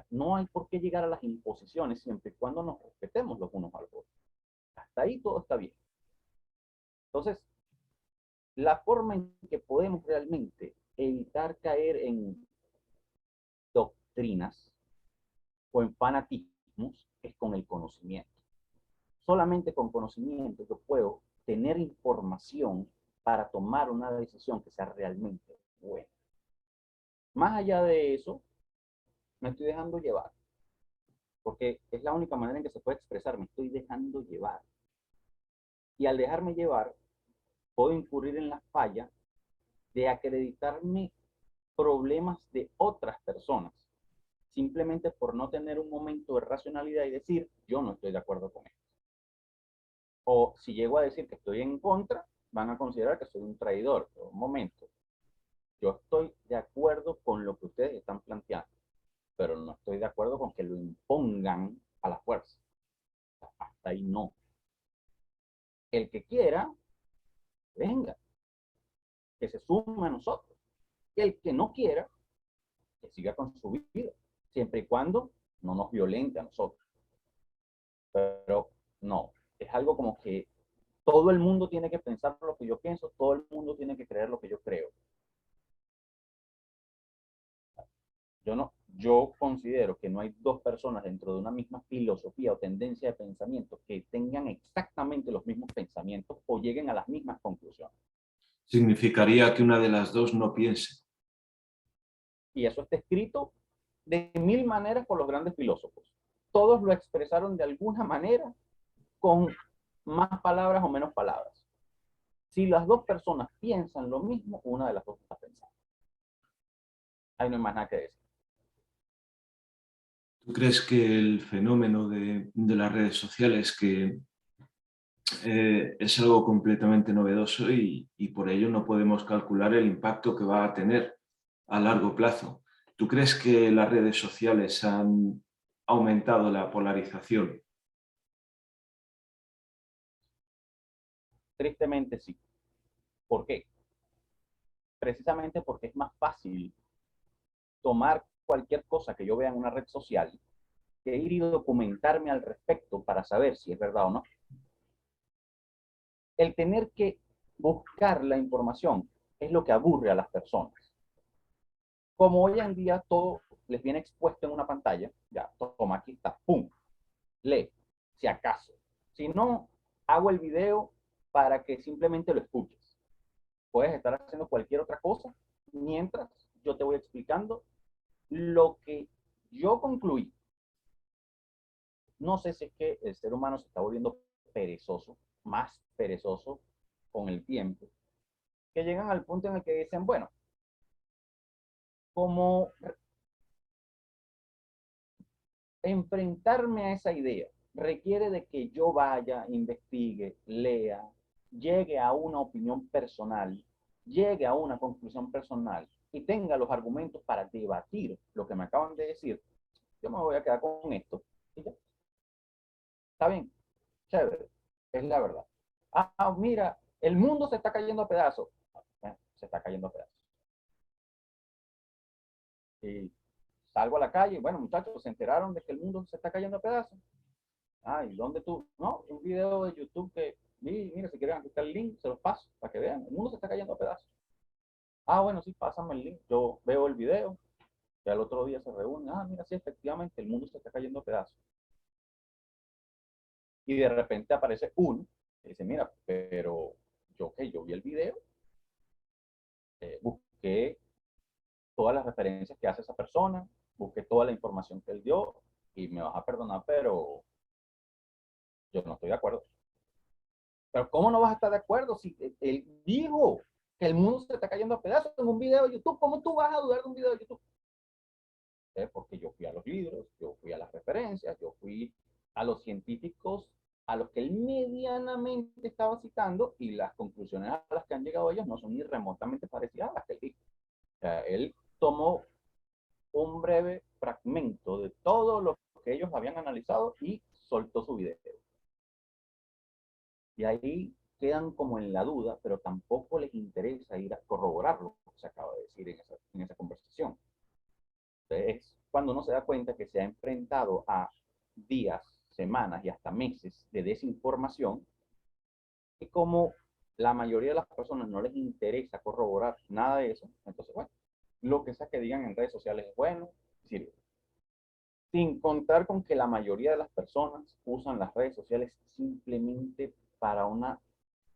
No hay por qué llegar a las imposiciones siempre y cuando nos respetemos los unos a los otros. Hasta ahí todo está bien. Entonces, la forma en que podemos realmente evitar caer en doctrinas o en fanatismos es con el conocimiento. Solamente con conocimiento yo puedo tener información para tomar una decisión que sea realmente buena. Más allá de eso, me estoy dejando llevar, porque es la única manera en que se puede expresar, me estoy dejando llevar. Y al dejarme llevar, puedo incurrir en la falla de acreditarme problemas de otras personas, simplemente por no tener un momento de racionalidad y decir, yo no estoy de acuerdo con esto. O si llego a decir que estoy en contra, van a considerar que soy un traidor. Pero un momento, yo estoy de acuerdo con lo que ustedes están planteando, pero no estoy de acuerdo con que lo impongan a la fuerza. Hasta ahí no. El que quiera, venga, que se sume a nosotros. Y el que no quiera, que siga con su vida, siempre y cuando no nos violente a nosotros. Pero no, es algo como que todo el mundo tiene que pensar lo que yo pienso, todo el mundo tiene que creer lo que yo creo. Yo considero que no hay dos personas dentro de una misma filosofía o tendencia de pensamiento que tengan exactamente los mismos pensamientos o lleguen a las mismas conclusiones. Significaría que una de las dos no piense. Y eso está escrito de mil maneras por los grandes filósofos. Todos lo expresaron de alguna manera con más palabras o menos palabras. Si las dos personas piensan lo mismo, una de las dos está pensando. Ahí no hay más nada que decir. ¿Tú crees que el fenómeno de las redes sociales, que es algo completamente novedoso y por ello no podemos calcular el impacto que va a tener a largo plazo? ¿Tú crees que las redes sociales han aumentado la polarización? Tristemente sí. ¿Por qué? Precisamente porque es más fácil tomar cualquier cosa que yo vea en una red social que ir y documentarme al respecto para saber si es verdad o no. El tener que buscar la información es lo que aburre a las personas. Como hoy en día todo les viene expuesto en una pantalla, ya, toma, aquí está, pum, lee, si acaso. Si no, hago el video para que simplemente lo escuches. Puedes estar haciendo cualquier otra cosa mientras yo te voy explicando lo que yo concluí. No sé si es que el ser humano se está volviendo perezoso, más perezoso con el tiempo, que llegan al punto en el que dicen, bueno, como enfrentarme a esa idea requiere de que yo vaya, investigue, lea, llegue a una opinión personal, llegue a una conclusión personal y tenga los argumentos para debatir lo que me acaban de decir, yo me voy a quedar con esto. Y ya. Está bien, chévere, es la verdad. Mira, el mundo se está cayendo a pedazos. Se está cayendo a pedazos. Y salgo a la calle, bueno, muchachos, se enteraron de que el mundo se está cayendo a pedazos. ¿Y dónde tú? No, un video de YouTube que vi, mira, si quieren, aquí está el link, se los paso para que vean, el mundo se está cayendo a pedazos. Bueno, sí, pásame el link, yo veo el video, y al otro día se reúnen, mira, sí, efectivamente, el mundo se está cayendo a pedazos. Y de repente aparece uno y dice, mira, pero yo vi el video, busqué todas las referencias que hace esa persona, busqué toda la información que él dio y me vas a perdonar, pero yo no estoy de acuerdo. Pero ¿cómo no vas a estar de acuerdo si él dijo que el mundo se está cayendo a pedazos en un video de YouTube? ¿Cómo tú vas a dudar de un video de YouTube? Porque yo fui a los libros, yo fui a las referencias, yo fui a los científicos a los que él medianamente estaba citando y las conclusiones a las que han llegado ellos no son ni remotamente parecidas a las que él dijo. O sea, él tomó un breve fragmento de todo lo que ellos habían analizado y soltó su video. Y ahí quedan como en la duda, pero tampoco les interesa ir a corroborar lo que se acaba de decir en esa conversación. Entonces, es cuando uno se da cuenta que se ha enfrentado a días, semanas y hasta meses de desinformación, y como la mayoría de las personas no les interesa corroborar nada de eso, entonces, bueno, lo que sea que digan en redes sociales es bueno, sirve. Sin contar con que la mayoría de las personas usan las redes sociales simplemente para una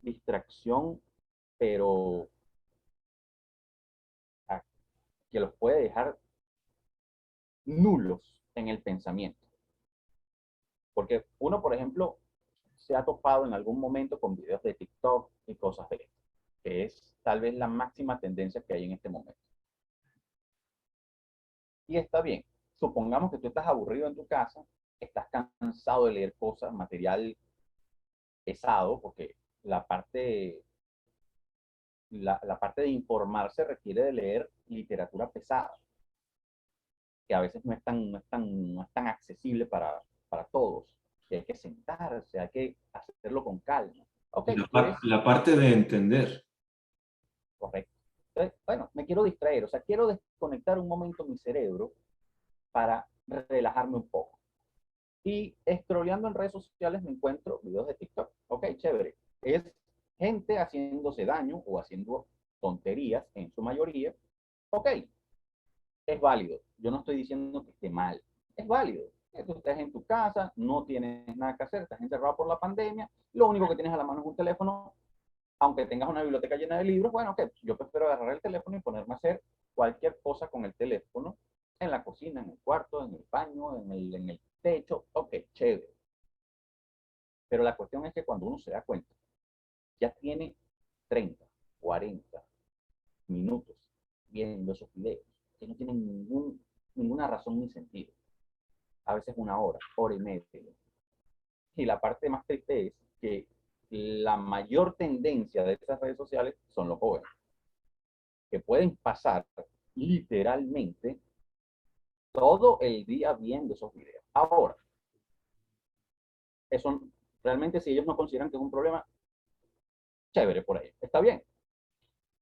distracción, pero que los puede dejar nulos en el pensamiento. Porque uno, por ejemplo, se ha topado en algún momento con videos de TikTok y cosas de esto, que es tal vez la máxima tendencia que hay en este momento. Y está bien. Supongamos que tú estás aburrido en tu casa, estás cansado de leer cosas, material pesado, porque la parte, la parte de informarse requiere de leer literatura pesada, que a veces no es tan accesible para todos. Que hay que sentarse, hay que hacerlo con calma. Ok, Y ¿quieres? la parte de entender. Correcto. Entonces, bueno, me quiero distraer, o sea, quiero desconectar un momento mi cerebro para relajarme un poco. Y scrolleando en redes sociales me encuentro videos de TikTok. Ok, chévere. Es gente haciéndose daño o haciendo tonterías en su mayoría. Ok, es válido. Yo no estoy diciendo que esté mal. Es válido. Tú estás en tu casa, no tienes nada que hacer, estás encerrado por la pandemia, lo único que tienes a la mano es un teléfono, aunque tengas una biblioteca llena de libros, bueno, ok, yo prefiero agarrar el teléfono y ponerme a hacer cualquier cosa con el teléfono, en la cocina, en el cuarto, en el baño, en el techo, ok, chévere. Pero la cuestión es que cuando uno se da cuenta, ya tiene 30, 40 minutos viendo esos videos, que no tienen ninguna razón ni sentido. A veces una hora, hora y media. Y la parte más triste es que la mayor tendencia de esas redes sociales son los jóvenes, que pueden pasar literalmente todo el día viendo esos videos. Ahora, eso realmente si ellos no consideran que es un problema, chévere por ahí, está bien.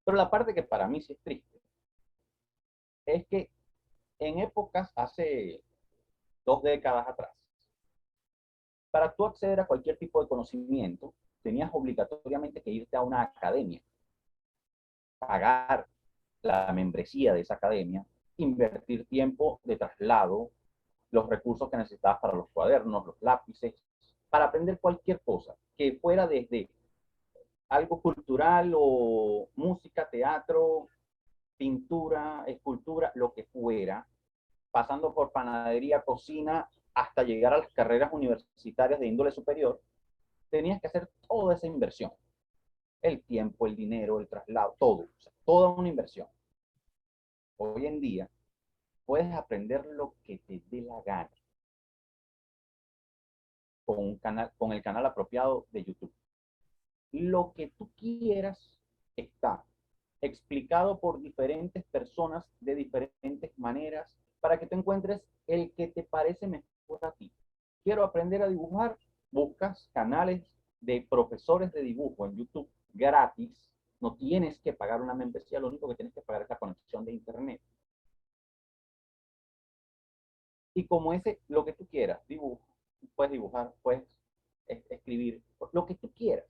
Pero la parte que para mí sí es triste es que en épocas hace 2 décadas atrás, para tú acceder a cualquier tipo de conocimiento, tenías obligatoriamente que irte a una academia, pagar la membresía de esa academia, invertir tiempo de traslado, los recursos que necesitabas para los cuadernos, los lápices, para aprender cualquier cosa que fuera desde algo cultural o música, teatro, pintura, escultura, lo que fuera, pasando por panadería, cocina, hasta llegar a las carreras universitarias de índole superior, tenías que hacer toda esa inversión. El tiempo, el dinero, el traslado, todo. O sea, toda una inversión. Hoy en día puedes aprender lo que te dé la gana con el canal apropiado de YouTube. Lo que tú quieras está explicado por diferentes personas de diferentes maneras para que tú encuentres el que te parece mejor a ti. Quiero aprender a dibujar, buscas canales de profesores de dibujo en YouTube gratis, no tienes que pagar una membresía, lo único que tienes que pagar es la conexión de internet. Y como ese, lo que tú quieras, dibujo, puedes dibujar, puedes escribir, lo que tú quieras.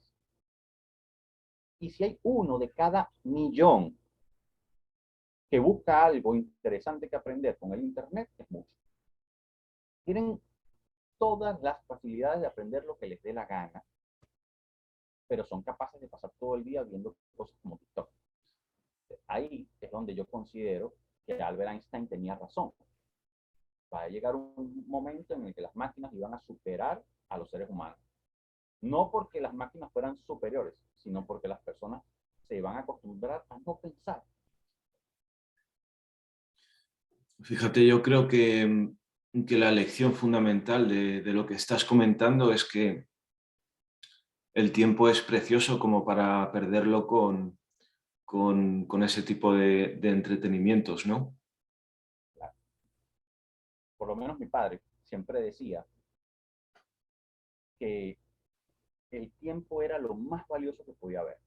Y si hay uno de cada millón que busca algo interesante que aprender con el internet, es mucho. Tienen todas las facilidades de aprender lo que les dé la gana, pero son capaces de pasar todo el día viendo cosas como TikTok. Ahí es donde yo considero que Albert Einstein tenía razón. Va a llegar un momento en el que las máquinas iban a superar a los seres humanos. No porque las máquinas fueran superiores, sino porque las personas se iban a acostumbrar a no pensar. Fíjate, yo creo que la lección fundamental de lo que estás comentando es que el tiempo es precioso como para perderlo con ese tipo de entretenimientos, ¿no? Por lo menos mi padre siempre decía que el tiempo era lo más valioso que podía haber.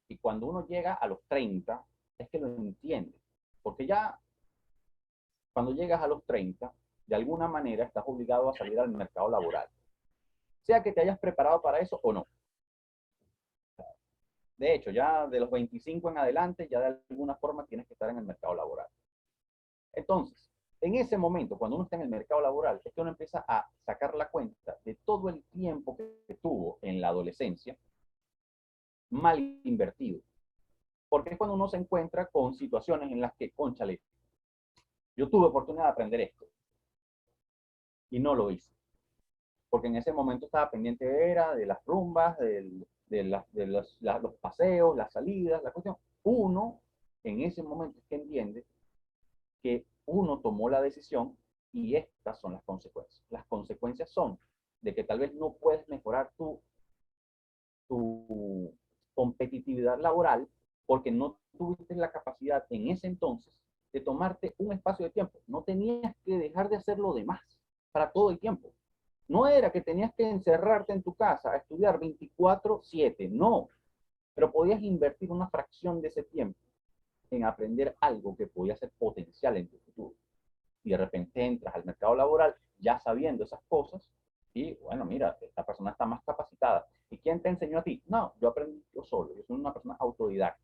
Y cuando uno llega a los 30, es que lo entiende. Porque ya cuando llegas a los 30, de alguna manera estás obligado a salir al mercado laboral. Sea que te hayas preparado para eso o no. De hecho, ya de los 25 en adelante, ya de alguna forma tienes que estar en el mercado laboral. Entonces, en ese momento, cuando uno está en el mercado laboral, es que uno empieza a sacar la cuenta de todo el tiempo que tuvo en la adolescencia mal invertido. Porque es cuando uno se encuentra con situaciones en las que, cónchale, yo tuve oportunidad de aprender esto y no lo hice. Porque en ese momento estaba pendiente era de las rumbas, los paseos, las salidas, la cuestión. Uno, en ese momento es que entiende que uno tomó la decisión y estas son las consecuencias. Las consecuencias son de que tal vez no puedes mejorar tu competitividad laboral porque no tuviste la capacidad en ese entonces de tomarte un espacio de tiempo. No tenías que dejar de hacer lo demás para todo el tiempo. No era que tenías que encerrarte en tu casa a estudiar 24/7, no, pero podías invertir una fracción de ese tiempo en aprender algo que podía ser potencial en tu futuro. Y de repente entras al mercado laboral ya sabiendo esas cosas y bueno, mira, esta persona está más capacitada. ¿Y quién te enseñó a ti? No, yo aprendí yo solo, yo soy una persona autodidacta.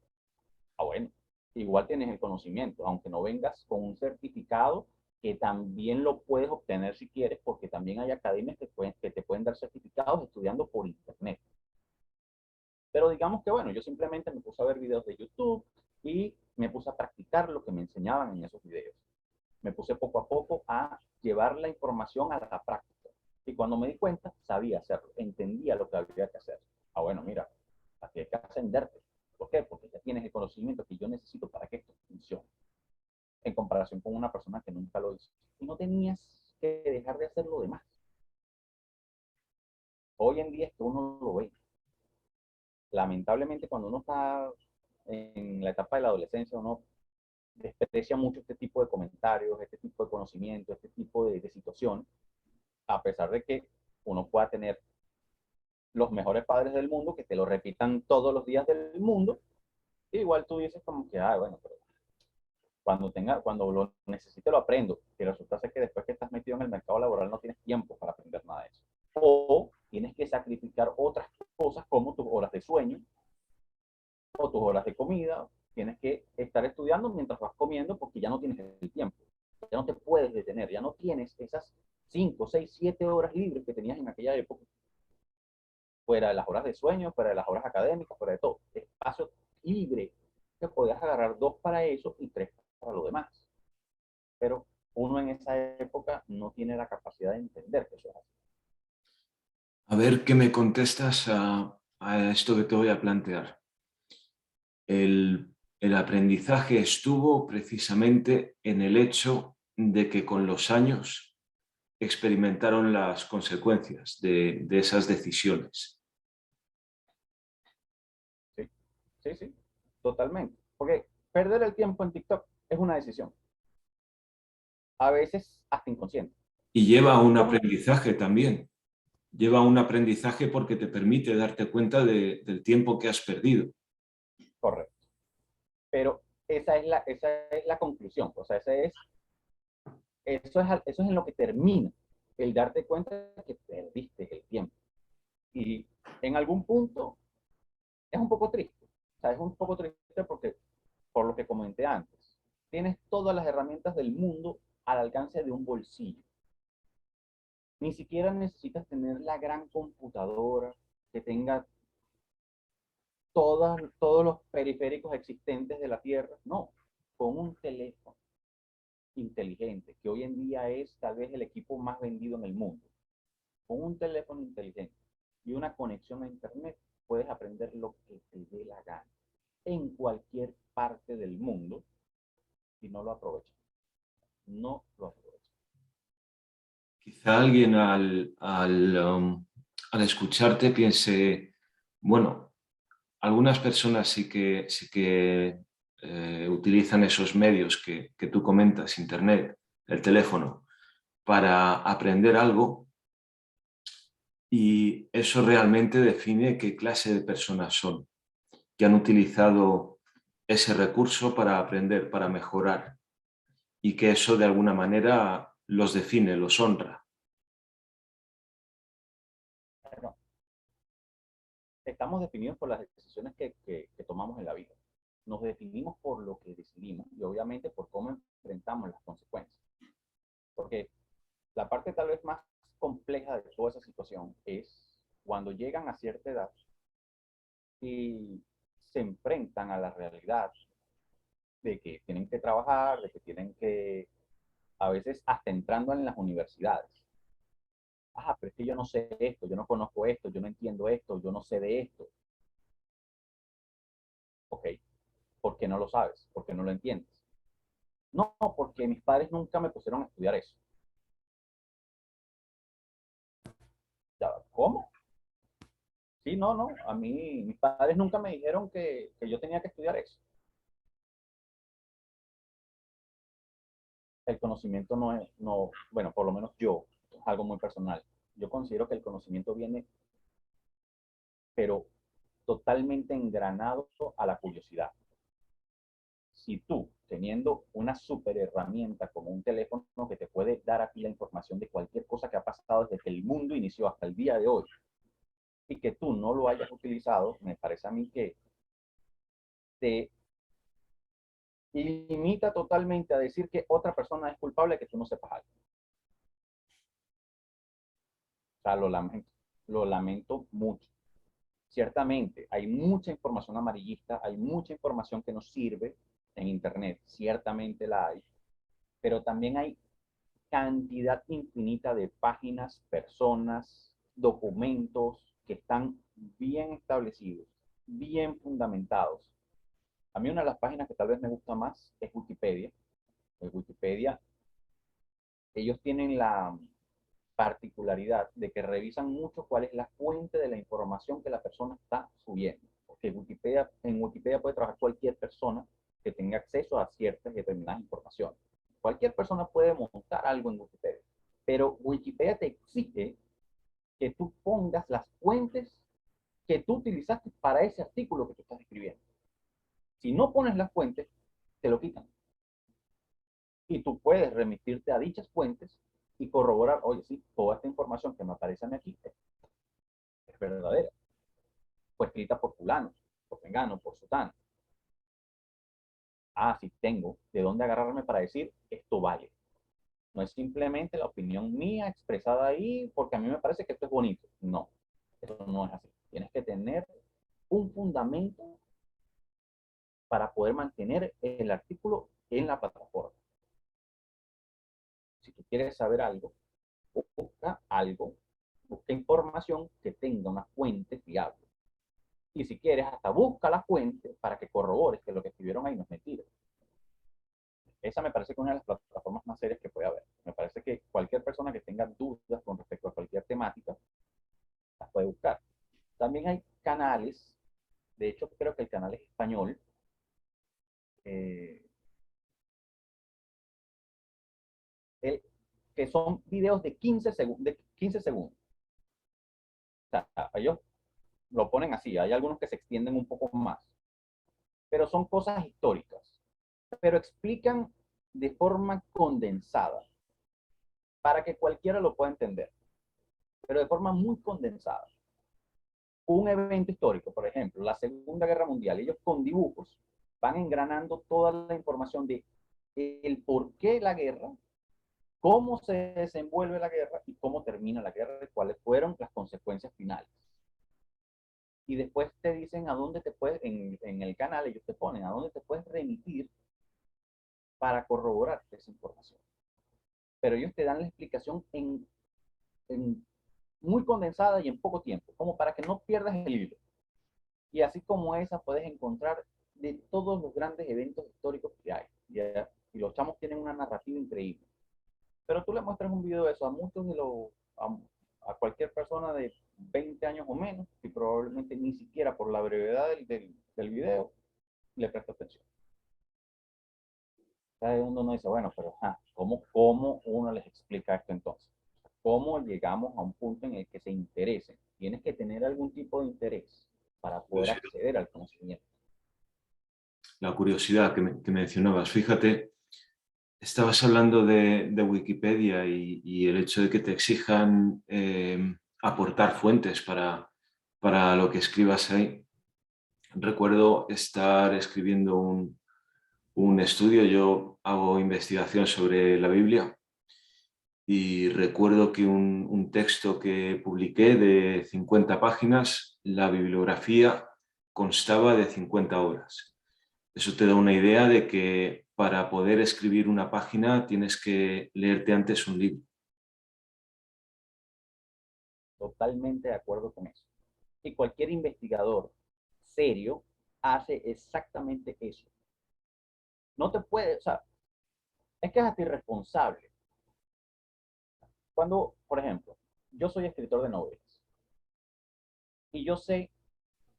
Ah, bueno, igual tienes el conocimiento, aunque no vengas con un certificado que también lo puedes obtener si quieres, porque también hay academias que te pueden dar certificados estudiando por internet. Pero digamos que, bueno, yo simplemente me puse a ver videos de YouTube y me puse a practicar lo que me enseñaban en esos videos. Me puse poco a poco a llevar la información a la práctica. Y cuando me di cuenta, sabía hacerlo, entendía lo que había que hacer. Ah, bueno, mira, aquí hay que ascenderte. ¿Por qué? Porque ya tienes el conocimiento que yo necesito para que esto funcione. En comparación con una persona que nunca lo hizo. Y no tenías que dejar de hacer lo demás. Hoy en día es que uno lo ve. Lamentablemente, cuando uno está en la etapa de la adolescencia, uno desprecia mucho este tipo de comentarios, este tipo de conocimiento, este tipo de situación, a pesar de que uno pueda tener los mejores padres del mundo que te lo repitan todos los días del mundo, igual tú dices como que, ah, bueno, pero cuando lo necesite lo aprendo. Y resulta ser que después que estás metido en el mercado laboral no tienes tiempo para aprender nada de eso. O tienes que sacrificar otras cosas como tus horas de sueño o tus horas de comida. Tienes que estar estudiando mientras vas comiendo porque ya no tienes el tiempo. Ya no te puedes detener, ya no tienes esas 5, 6, 7 horas libres que tenías en aquella época, fuera de las horas de sueño, fuera de las horas académicas, fuera de todo. Espacio libre, que podías agarrar 2 para eso y 3 para lo demás. Pero uno en esa época no tiene la capacidad de entender que eso es así. A ver qué me contestas a esto que te voy a plantear. El aprendizaje estuvo precisamente en el hecho de que con los años experimentaron las consecuencias de esas decisiones. Sí, sí, sí, totalmente. Porque perder el tiempo en TikTok es una decisión, a veces hasta inconsciente. Y lleva a un ¿Cómo? aprendizaje también. Lleva a un aprendizaje porque te permite darte cuenta del tiempo que has perdido. Correcto. Pero esa es la conclusión. O sea, eso es en lo que termina el darte cuenta de que perdiste el tiempo. Y en algún punto es un poco triste. O sea, es un poco triste porque, por lo que comenté antes, tienes todas las herramientas del mundo al alcance de un bolsillo. Ni siquiera necesitas tener la gran computadora que tenga todos los periféricos existentes de la Tierra. No, con un teléfono. inteligente, que hoy en día es tal vez el equipo más vendido en el mundo, con un teléfono inteligente y una conexión a internet, puedes aprender lo que te dé la gana en cualquier parte del mundo y no lo aprovechas. No lo aprovechas. Quizá alguien al escucharte piense, bueno, algunas personas sí que utilizan esos medios que tú comentas, Internet, el teléfono, para aprender algo y eso realmente define qué clase de personas son, que han utilizado ese recurso para aprender, para mejorar y que eso de alguna manera los define, los honra. Bueno, estamos definidos por las decisiones que tomamos en la vida. Nos definimos por lo que decidimos y obviamente por cómo enfrentamos las consecuencias. Porque la parte tal vez más compleja de toda esa situación es cuando llegan a cierta edad y se enfrentan a la realidad de que tienen que trabajar, de que tienen que, a veces hasta entrando en las universidades. Ah, pero es que yo no sé esto, yo no conozco esto, yo no entiendo esto, yo no sé de esto. Ok, ¿por qué no lo sabes? ¿Por qué no lo entiendes? No, porque mis padres nunca me pusieron a estudiar eso. Ya, ¿cómo? Sí, no, no, a mí, mis padres nunca me dijeron que yo tenía que estudiar eso. El conocimiento no es, no, bueno, por lo menos yo, es algo muy personal. Yo considero que el conocimiento viene, pero totalmente engranado a la curiosidad. Si tú, teniendo una super herramienta como un teléfono que te puede dar a ti la información de cualquier cosa que ha pasado desde que el mundo inició hasta el día de hoy, y que tú no lo hayas utilizado, me parece a mí que te limita totalmente a decir que otra persona es culpable de que tú no sepas algo. O sea, lo lamento mucho. Ciertamente, hay mucha información amarillista, hay mucha información que nos sirve en Internet, ciertamente la hay, pero también hay cantidad infinita de páginas, personas, documentos que están bien establecidos, bien fundamentados. A mí una de las páginas que tal vez me gusta más es Wikipedia. En Wikipedia ellos tienen la particularidad de que revisan mucho cuál es la fuente de la información que la persona está subiendo. Porque en Wikipedia puede trabajar cualquier persona que tenga acceso a ciertas y determinadas informaciones. Cualquier persona puede montar algo en Wikipedia, pero Wikipedia te exige que tú pongas las fuentes que tú utilizaste para ese artículo que tú estás escribiendo. Si no pones las fuentes, te lo quitan. Y tú puedes remitirte a dichas fuentes y corroborar, oye, sí, toda esta información que me aparece aquí es verdadera. Fue escrita por fulano, por vengano, por sotano. Ah, sí, tengo de dónde agarrarme para decir esto vale. No es simplemente la opinión mía expresada ahí porque a mí me parece que esto es bonito. No, eso no es así. Tienes que tener un fundamento para poder mantener el artículo en la plataforma. Si tú quieres saber algo, algo, busca información que tenga una fuente fiable. Y si quieres, hasta busca la fuente para que corrobores que lo que escribieron ahí no es mentira. Esa me parece que es una de las plataformas más serias que puede haber. Me parece que cualquier persona que tenga dudas con respecto a cualquier temática, las puede buscar. También hay canales, de hecho creo que el canal es español, eh, el, que son videos de 15 segundos. O sea, ellos lo ponen así, hay algunos que se extienden un poco más, pero son cosas históricas, pero explican de forma condensada para que cualquiera lo pueda entender, pero de forma muy condensada. Un evento histórico, por ejemplo, la Segunda Guerra Mundial, ellos con dibujos van engranando toda la información de el por qué la guerra, cómo se desenvuelve la guerra y cómo termina la guerra y cuáles fueron las consecuencias finales. Y después te dicen a dónde te puedes, en el canal ellos te ponen a dónde te puedes remitir para corroborar esa información. Pero ellos te dan la explicación en muy condensada y en poco tiempo, como para que no pierdas el hilo. Y así como esa puedes encontrar de todos los grandes eventos históricos que hay. Y los chamos tienen una narrativa increíble. Pero tú le muestras un video de eso a muchos de los, a cualquier persona de 20 años o menos, y probablemente ni siquiera por la brevedad del video le presta atención. Entonces uno dice, bueno, pero ¿cómo uno les explica esto entonces? ¿Cómo llegamos a un punto en el que se interesen? Tienes que tener algún tipo de interés para poder acceder al conocimiento. La curiosidad que mencionabas, fíjate, estabas hablando de Wikipedia y el hecho de que te exijan aportar fuentes para lo que escribas ahí. Recuerdo estar escribiendo un estudio, yo hago investigación sobre la Biblia y recuerdo que un texto que publiqué de 50 páginas, la bibliografía constaba de 50 horas. Eso te da una idea de que para poder escribir una página tienes que leerte antes un libro. Totalmente de acuerdo con eso. Y cualquier investigador serio hace exactamente eso. No te puede, o sea, es que es hasta irresponsable. Cuando, por ejemplo, yo soy escritor de novelas y yo sé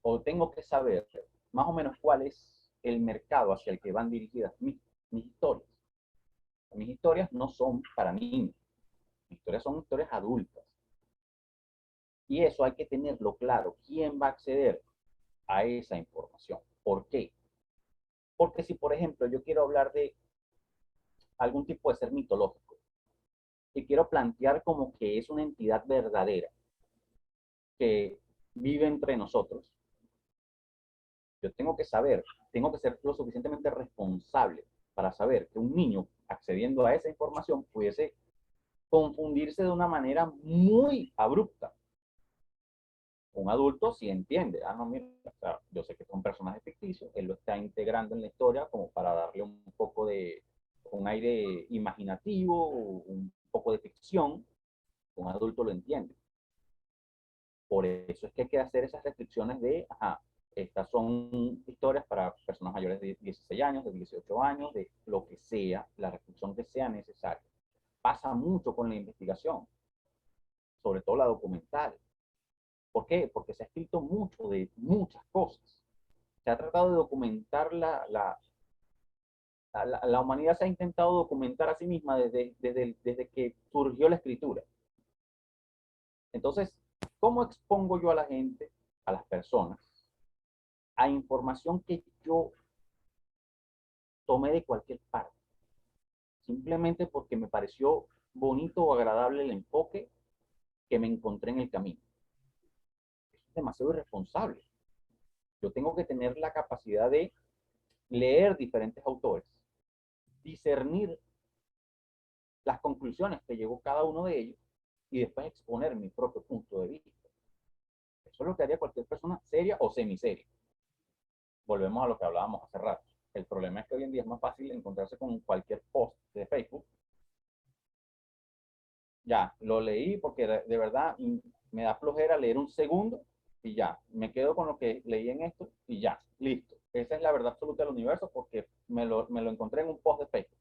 o tengo que saber más o menos cuál es el mercado hacia el que van dirigidas mis historias. Mis historias no son para niños, mis historias son historias adultas. Y eso hay que tenerlo claro. ¿Quién va a acceder a esa información? ¿Por qué? Porque si, por ejemplo, yo quiero hablar de algún tipo de ser mitológico y quiero plantear como que es una entidad verdadera que vive entre nosotros, yo tengo que saber, tengo que ser lo suficientemente responsable para saber que un niño accediendo a esa información pudiese confundirse de una manera muy abrupta. Un adulto sí entiende, no, mira, o sea, yo sé que son personajes ficticios, él lo está integrando en la historia como para darle un poco de, un aire imaginativo, un poco de ficción, un adulto lo entiende. Por eso es que hay que hacer esas restricciones de, estas son historias para personas mayores de 16 años, de 18 años, de lo que sea, la restricción que sea necesaria. Pasa mucho con la investigación, sobre todo la documental. ¿Por qué? Porque se ha escrito mucho de muchas cosas. Se ha tratado de documentar la humanidad se ha intentado documentar a sí misma desde que surgió la escritura. Entonces, ¿cómo expongo yo a la gente, a las personas, a información que yo tomé de cualquier parte? Simplemente porque me pareció bonito o agradable el enfoque que me encontré en el camino. Eso es demasiado irresponsable. Yo tengo que tener la capacidad de leer diferentes autores, discernir las conclusiones que llegó cada uno de ellos y después exponer mi propio punto de vista. Eso es lo que haría cualquier persona seria o semiseria. Volvemos a lo que hablábamos hace rato. El problema es que hoy en día es más fácil encontrarse con cualquier post de Facebook. Ya, lo leí porque de verdad me da flojera leer un segundo y ya, me quedo con lo que leí en esto y ya, listo. Esa es la verdad absoluta del universo porque me lo encontré en un post de Facebook.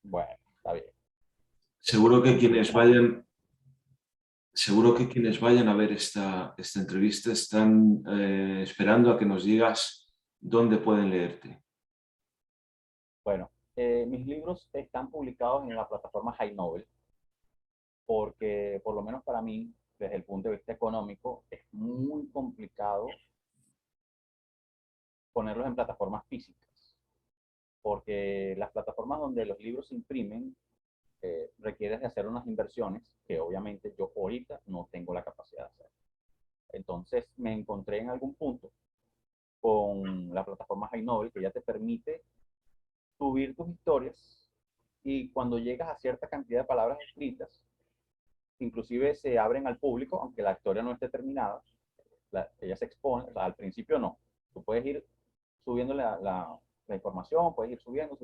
Bueno, está bien. Seguro que Entonces, quienes vayan, seguro que quienes vayan a ver esta entrevista están esperando a que nos digas dónde pueden leerte. bueno, mis libros están publicados en la plataforma High Novel porque por lo menos para mí, desde el punto de vista económico, es muy complicado ponerlos en plataformas físicas, porque las plataformas donde los libros se imprimen requieren de hacer unas inversiones que obviamente yo ahorita no tengo la capacidad de hacer. Entonces me encontré en algún punto con la plataforma High Novel que ya te permite subir tus historias y cuando llegas a cierta cantidad de palabras escritas, inclusive se abren al público, aunque la historia no esté terminada, ella se expone, o sea, al principio no. Tú puedes ir subiendo la información, puedes ir subiendo,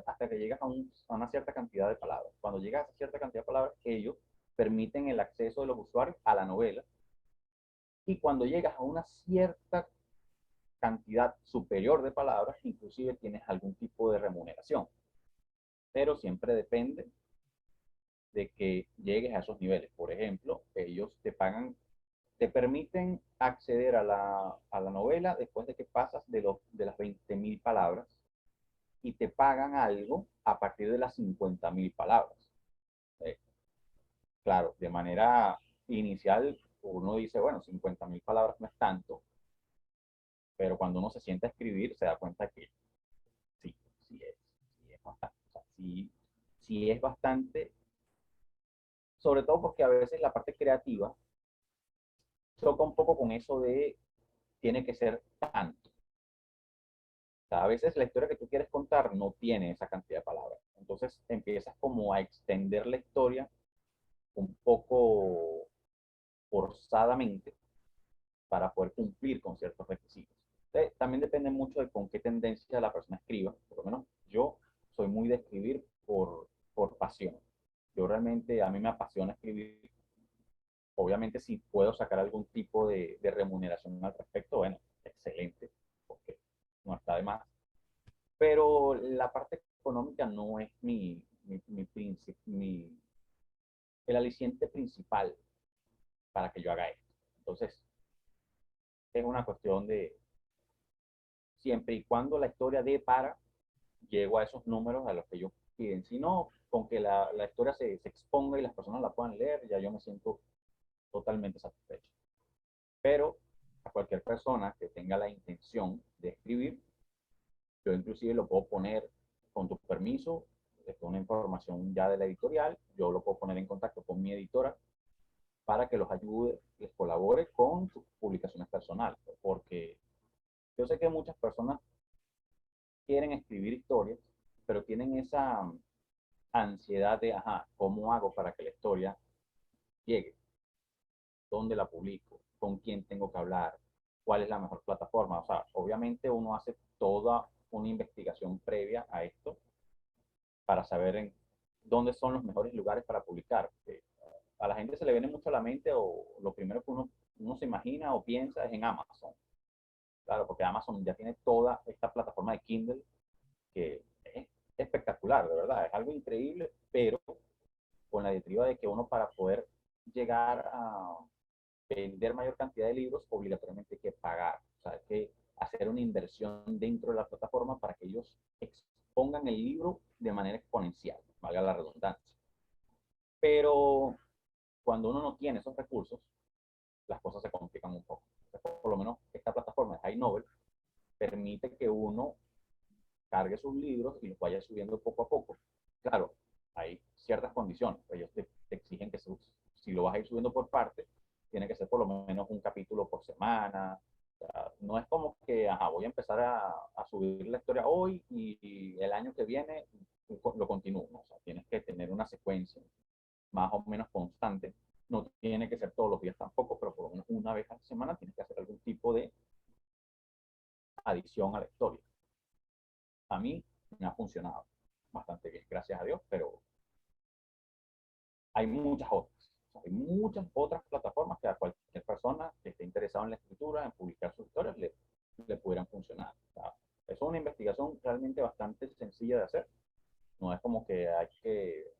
hasta que llegas a una cierta cantidad de palabras. Cuando llegas a esa cierta cantidad de palabras, ellos permiten el acceso de los usuarios a la novela. Y cuando llegas a una cierta cantidad superior de palabras, inclusive tienes algún tipo de remuneración. Pero siempre depende de que llegues a esos niveles. Por ejemplo, ellos te pagan, te permiten acceder a la novela después de que pasas de las 20.000 palabras y te pagan algo a partir de las 50.000 palabras. Eh, claro, de manera inicial uno dice, bueno, 50.000 palabras no es tanto, pero cuando uno se sienta a escribir se da cuenta que sí, sí es bastante. O sea, sí es bastante, sobre todo porque a veces la parte creativa choca un poco con eso de tiene que ser tanto. O sea, a veces la historia que tú quieres contar no tiene esa cantidad de palabras. Entonces empiezas como a extender la historia un poco forzadamente para poder cumplir con ciertos requisitos. Entonces, también depende mucho de con qué tendencia la persona escriba. Por lo menos yo soy muy de escribir por pasión. Yo realmente, a mí me apasiona escribir. Obviamente, si puedo sacar algún tipo de remuneración al respecto, bueno, excelente, porque no está de más. Pero la parte económica no es el aliciente principal para que yo haga esto. Entonces, es una cuestión de siempre y cuando la historia dé para, llego a esos números a los que ellos piden. Si no, con que la historia se exponga y las personas la puedan leer, ya yo me siento totalmente satisfecho. Pero a cualquier persona que tenga la intención de escribir, yo inclusive lo puedo poner con tu permiso, es una información ya de la editorial, yo lo puedo poner en contacto con mi editora para que los ayude, les colabore con sus publicaciones personales, porque yo sé que muchas personas quieren escribir historias, pero tienen esa ansiedad de, ajá, ¿cómo hago para que la historia llegue? ¿Dónde la publico? ¿Con quién tengo que hablar? ¿Cuál es la mejor plataforma? O sea, obviamente uno hace toda una investigación previa a esto para saber en dónde son los mejores lugares para publicar. A la gente se le viene mucho a la mente o lo primero que uno se imagina o piensa es en Amazon. Claro, porque Amazon ya tiene toda esta plataforma de Kindle que es espectacular, de verdad, es algo increíble, pero con la diatriba de que uno para poder llegar a vender mayor cantidad de libros, obligatoriamente hay que pagar. O sea, hay que hacer una inversión dentro de la plataforma para que ellos expongan el libro de manera exponencial, valga la redundancia. Pero cuando uno no tiene esos recursos, las cosas se complican un poco. Por lo menos esta plataforma de High Novel permite que uno cargue sus libros y los vaya subiendo poco a poco. Claro, hay ciertas condiciones. Ellos te exigen que si lo vas a ir subiendo por parte, tiene que ser por lo menos un capítulo por semana. O sea, no es como que, ajá, voy a empezar a subir la historia hoy y el año que viene lo continúo. ¿No? O sea, tienes que tener una secuencia más o menos constante. No tiene que ser todos los días tampoco, pero por lo menos una vez a la semana tienes que hacer algún tipo de adición a la historia. A mí me ha funcionado bastante bien, gracias a Dios, pero hay muchas otras. O sea, hay muchas otras plataformas que a cualquier persona que esté interesada en la escritura, en publicar sus historias, le pudieran funcionar. O sea, es una investigación realmente bastante sencilla de hacer. No es como que hay que,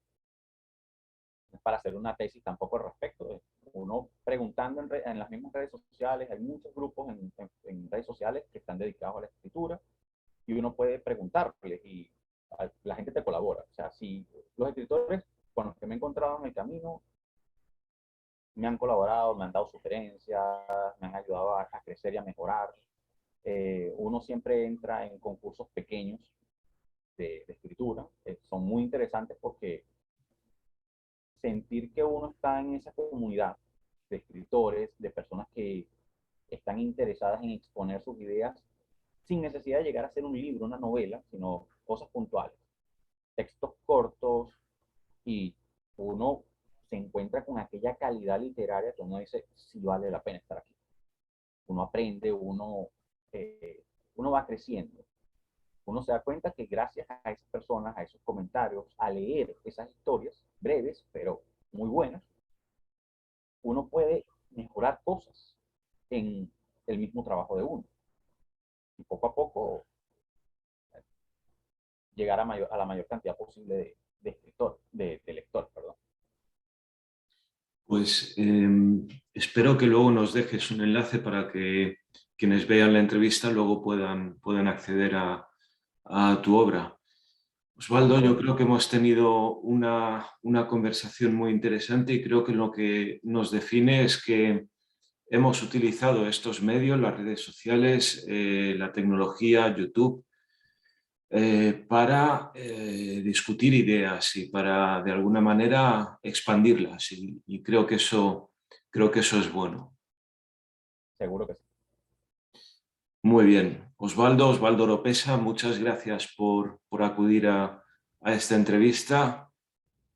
para hacer una tesis tampoco al respecto. Uno preguntando en las mismas redes sociales, hay muchos grupos en redes sociales que están dedicados a la escritura y uno puede preguntarles y la gente te colabora. O sea, si los escritores con los que me he encontrado en el camino me han colaborado, me han dado sugerencias, me han ayudado a crecer y a mejorar. Uno siempre entra en concursos pequeños de escritura, son muy interesantes porque sentir que uno está en esa comunidad de escritores, de personas que están interesadas en exponer sus ideas sin necesidad de llegar a ser un libro, una novela, sino cosas puntuales, textos cortos y uno se encuentra con aquella calidad literaria que uno dice, sí vale la pena estar aquí. Uno aprende, uno uno va creciendo. Uno se da cuenta que gracias a esas personas, a esos comentarios, a leer esas historias breves, pero muy buenas, uno puede mejorar cosas en el mismo trabajo de uno. Y poco a poco llegar a la mayor cantidad posible de lectores, perdón. Pues espero que luego nos dejes un enlace para que quienes vean la entrevista luego puedan acceder a tu obra. Con Osvaldo, todo yo gusto. creo que hemos tenido una conversación muy interesante y creo que lo que nos define es que hemos utilizado estos medios, las redes sociales, la tecnología, YouTube, para discutir ideas y para de alguna manera expandirlas y creo que eso es bueno. Seguro que sí. Muy bien. Osvaldo Oropesa, muchas gracias por acudir a esta entrevista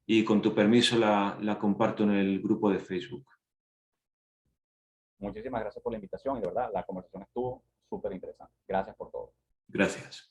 y con tu permiso la comparto en el grupo de Facebook. Muchísimas gracias por la invitación y de verdad la conversación estuvo súper interesante. Gracias por todo. Gracias.